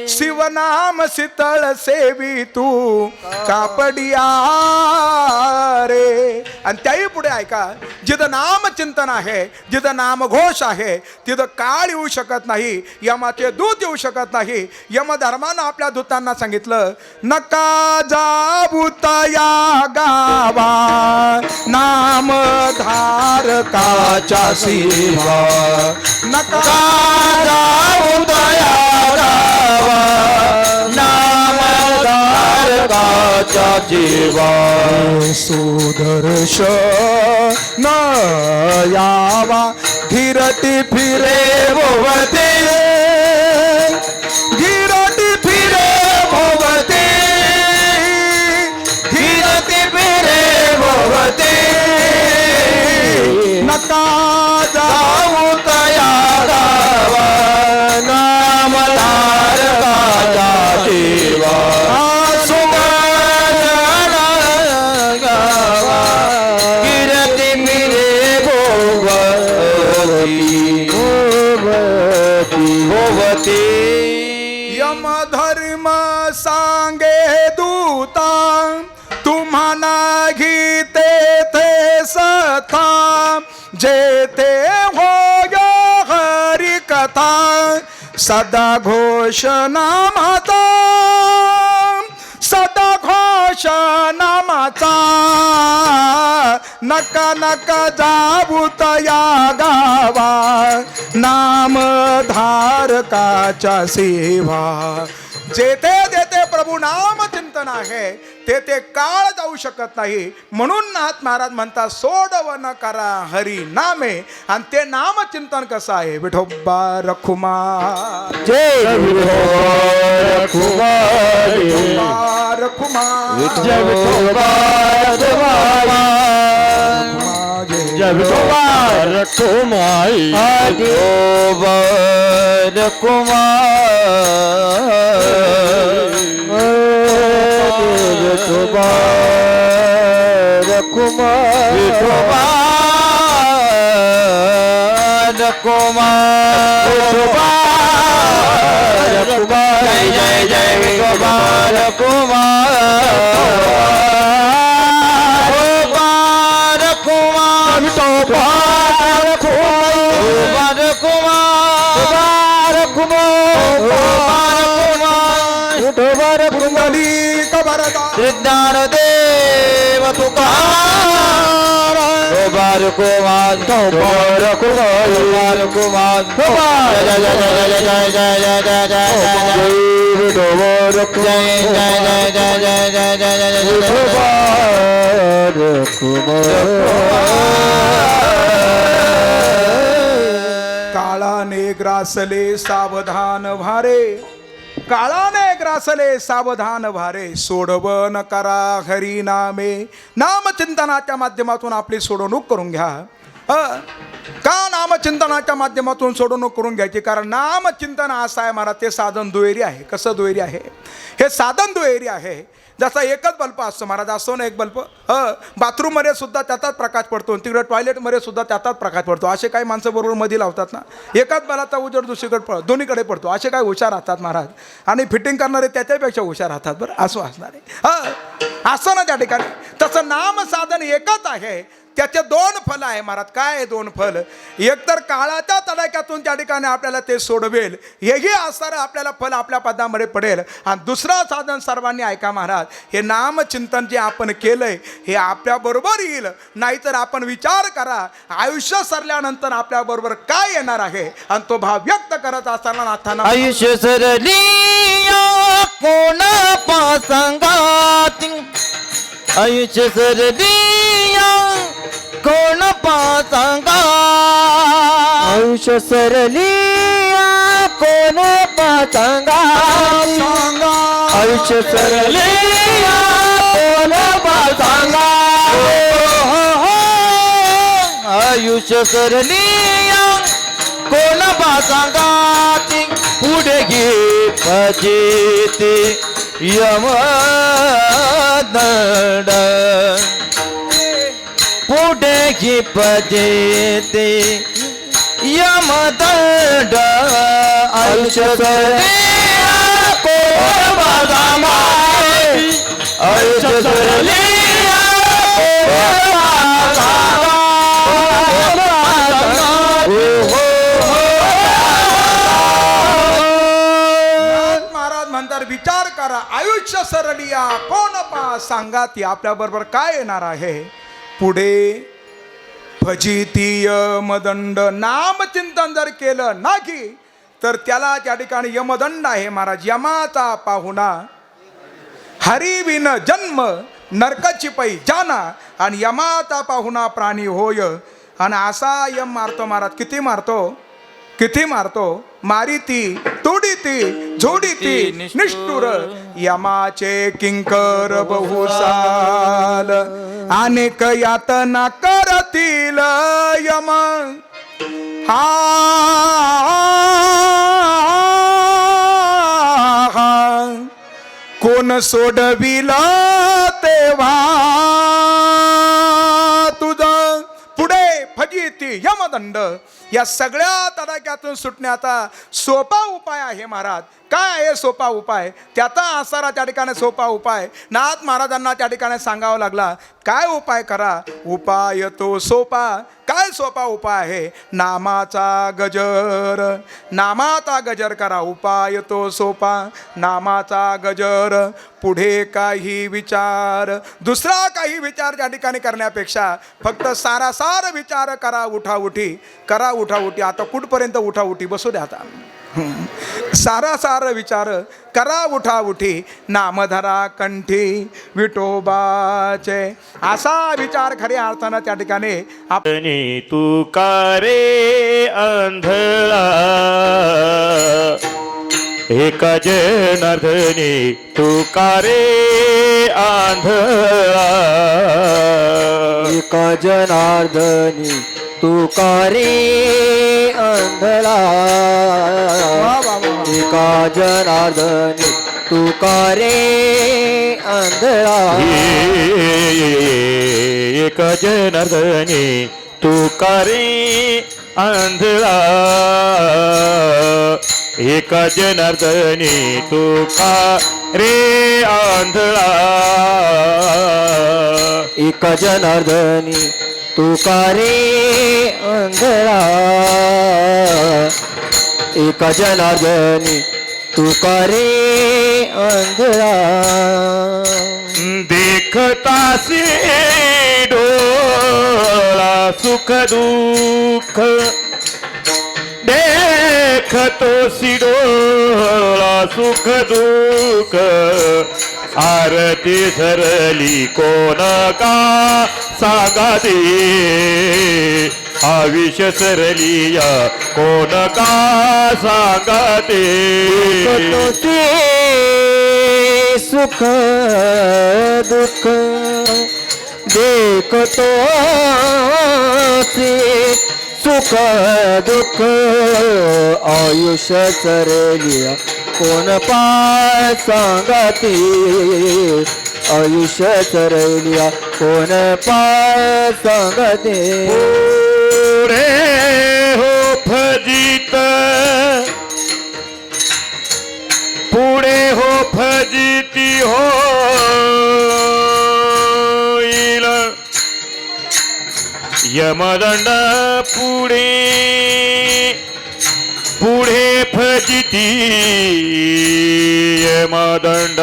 शिवनाम शीतळ सेवी तू कापडिया रे. आणि त्याही पुढे ऐका. जिथं नामचिंतन आहे, जिथं नामघोष आहे, तिथं काळ येऊ शकत नाही, यमाचे दूत येऊ शकत नाही. यमधर्मानं आपल्या दूतांना सांगितलं नका जाऊ तया गावा नाम धारकाच्या सेवा. नका जाऊ तया गावा नाम धारकाच्या सेवा. सुदर्श न यावा धीरटी फिरे भोवते. धीरटी फिरे भोवते. धीरटी फिरे भोवते. नका जाऊ तया गावा नाम धारकाच्या सेवा. यम धर्म सांगे दूता तुम्हाला गीते थे सथा. जेते होय हरी कथा सदा घोष नामाचा. सदा घोष नामाचा. नका नका जाऊ तया गावा नाम धारकाच्या सेवा. जेथे जेथे प्रभू नाम चिंतन आहे तेथे काळ जाऊ शकत नाही. म्हणून नाथ महाराज म्हणतात सोडवन करा हरी नामे. आणि ते नाम चिंतन कसं आहे. विठोबा रखुमा जय विठोबा रखुमा. विठोबा रखुमा जय विठोबा रखुमा. जय विठोबा रखुमा. विठोबा रखुमा. विठोबा रखुमा. विठोबा रखुमा. विठोबा रखुमा. जय जय जय विठोबा रखुमा. विठोबा कुमार विठोबा पुंडलिक वरदा ज्ञानदेव तुकार कुमार कुमार जय जय जय जय जय जय जय जय काळाने ग्रासले सावधान भारे काळाने ग्रासले सावधान भारे सोडवन करा हरी नामे नामचिंतनाच्या माध्यमातून आपली सोडवणूक करून घ्या का नामचिंतनाच्या माध्यमातून सोडवणूक करून घ्यायची कारण नामचिंतन असं आहे महाराज ते साधन दुहेरी आहे कसं दुहेरी आहे हे साधन दुहेरी आहे जसा एकच बल्ब असतो महाराज असतो ना एक बल्ब बाथरूममध्ये सुद्धा त्याचाच प्रकाश पडतो तिकडे टॉयलेटमध्ये सुद्धा त्याचाच प्रकाश पडतो असे काही माणसं बरोबर मध्ये लावतात ना एकाच बलाचा उजेड दुसरीकडे दोन्हीकडे पडतो असे काही हुशार राहतात महाराज आणि फिटिंग करणारे त्याच्यापेक्षा हुशार राहतात बरं असं असणार आहे असं ना त्या ठिकाणी तसं नाम साधन एकच आहे त्याचे दोन फल आहे महाराज काय आहे दोन फल एक तर काळाच्या तडाख्यातून त्या ठिकाणी आपल्याला ते सोडवेल हेही असणारं आपल्याला फल आपल्या पदामध्ये पडेल आणि दुसरं साधन सर्वांनी ऐका महाराज हे नामचिंतन जे आपण केलंय हे आपल्याबरोबर येईल नाहीतर आपण विचार करा आयुष्य सरल्यानंतर आपल्याबरोबर काय येणार आहे आणि तो भाव व्यक्त करत असताना नाथांना आयुष्य सरलिया कोण पासंगाती आयुष्य सरलिया कोण पासंगा आयुष्य सरलिया कोण पाचंगा आयुष्य सरलिया कोण पाचंगा आयुष्य सरलिया कोण पासंगाती पुढे गे पजेते यमदंड पुढे गे पजेते यमदंड आयुष्य सरलिया कोण पासंगा आयुष्य सरलिया कोण पासंगा महाराज म्हणतात विचार करा आयुष्य सरलिया कोण पा सांगाती आपल्या बरोबर काय येणार आहे पुढे फजितीय मदंड नामचिंतन जर केलं नाही तर त्याला त्या ठिकाणी यमदंड आहे महाराज यमाचा पाहुणा हरिविन जन्म नरकाची पै जाना आणि यमाचा पाहुणा प्राणी होय आणि असा यम मारतो महाराज किती मारतो मारिती तोडीती झोडीती निष्ठुर यमाचे किंकर बहुसाल अनेक यातना करतील यम हा कोण सोडविल तेव्हा तुझं पुढे फजिती यमदंड या सगळ्या तडाख्यातून सुटण्याचा सोपा उपाय आहे महाराज काय आहे सोपा उपाय त्याचा असणारा त्या ठिकाणी सोपा उपाय नाथ महाराजांना त्या ठिकाणी सांगावा लागला काय उपाय करा उपाय तो सोपा काय सोपा उपाय आहे नामाचा गजर करा उपाय तो सोपा नामाचा गजर पुढे काही विचार दुसरा काही विचार त्या ठिकाणी करण्यापेक्षा फक्त सारासार विचार करा उठाउठी आता कुठपर्यंत उठाउठी बसू द्या आता सारासार विचार करा उठाउठी नामधरा कंठी विठोबाचे असा विचार खऱ्या अर्थानं त्या ठिकाणी अपनी तू कारे अंधळा एका जनार्दनी तू कारे आंधळा एका जनार्दनी तू कारे अंधळा एका जनार्दनी तू कारे अंधळा एक जनार्दनी तू कारे आंधळा एक जनार्दनी तू कारे आंधळा एका जनार्दनी तुका रे अंधळा एका जनार्दनी तुका रे अंधळा देखतासी डोळा सुख दुःख देखतोसी डोळा सुख दुःख आरती सरली कोण का सांगा दे आविष्य सरलिया कोण का सांगा दे तोचे सुख दुःख देखतो सुख दुःख आयुष्य चरलिया कोण पाय सांगते आयुष्य चरलिया कोण पाय सांगते रे हो फजित पुढे हो फजिती होईल यमदंड पुढे पुढे फजिती यमदंड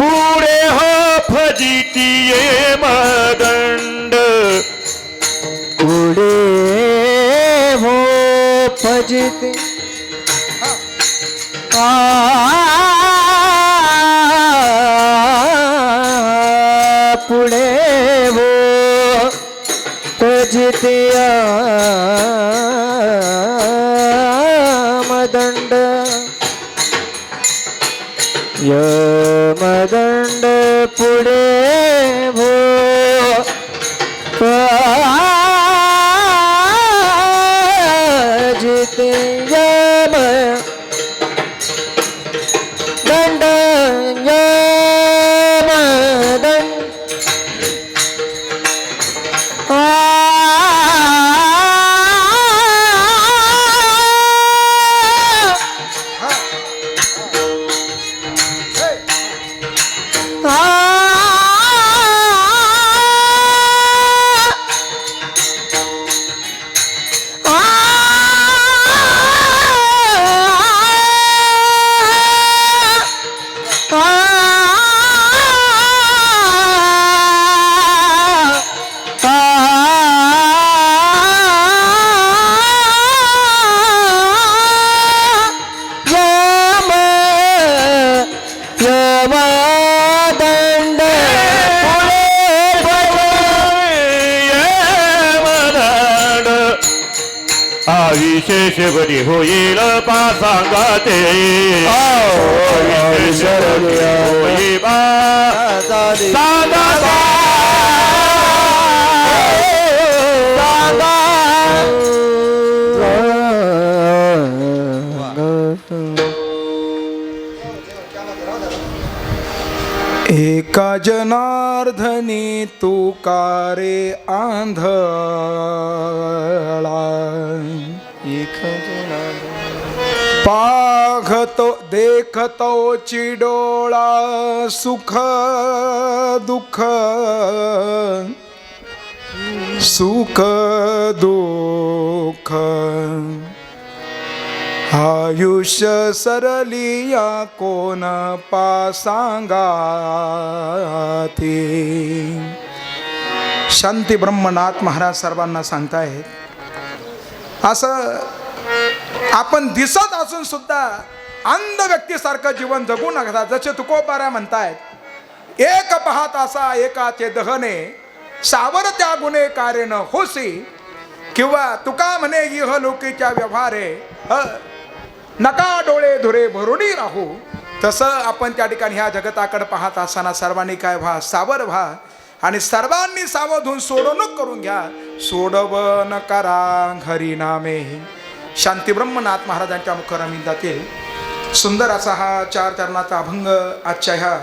पुढे हो फजितीये मदंड पुढे हो फजिती पुढे हो फजितिया मदंड यमदंड पुढे भो जिते यम दंड यमदंड विशेष बरी होईल पासांगाते एका जना जनार्दनी तुकारे आंधळा पाघतो देखतो चिडोळा सुख दुःख सुख दुःख आयुष्य सरलिया कोण पासांगाती शांती ब्रह्मनाथ महाराज सर्वांना सांगतायत असं आपण दिसत असून सुद्धा अंध व्यक्तीसारखं जीवन जगू नका. जसे तुकोबारा म्हणतायत एक पाहत असा एकाचे दहने सावर त्या गुन्हे कार्य न होसी किंवा तुका म्हणे इह लोकीच्या व्यवहारे नका डोळे धुरे भरुणी राहू. तसं आपण त्या ठिकाणी ह्या जगताकडे पाहत असताना सर्वांनी काय व्हा सावर व्हा आणि सर्वांनी सावध होऊन सोडवणूक करून घ्या. सोडवन करा हरिनामे. शांती ब्रह्मनाथ महाराजांच्या मुखारविंदातील सुंदर असा हा 4 चरणाचा अभंग आजच्या ह्या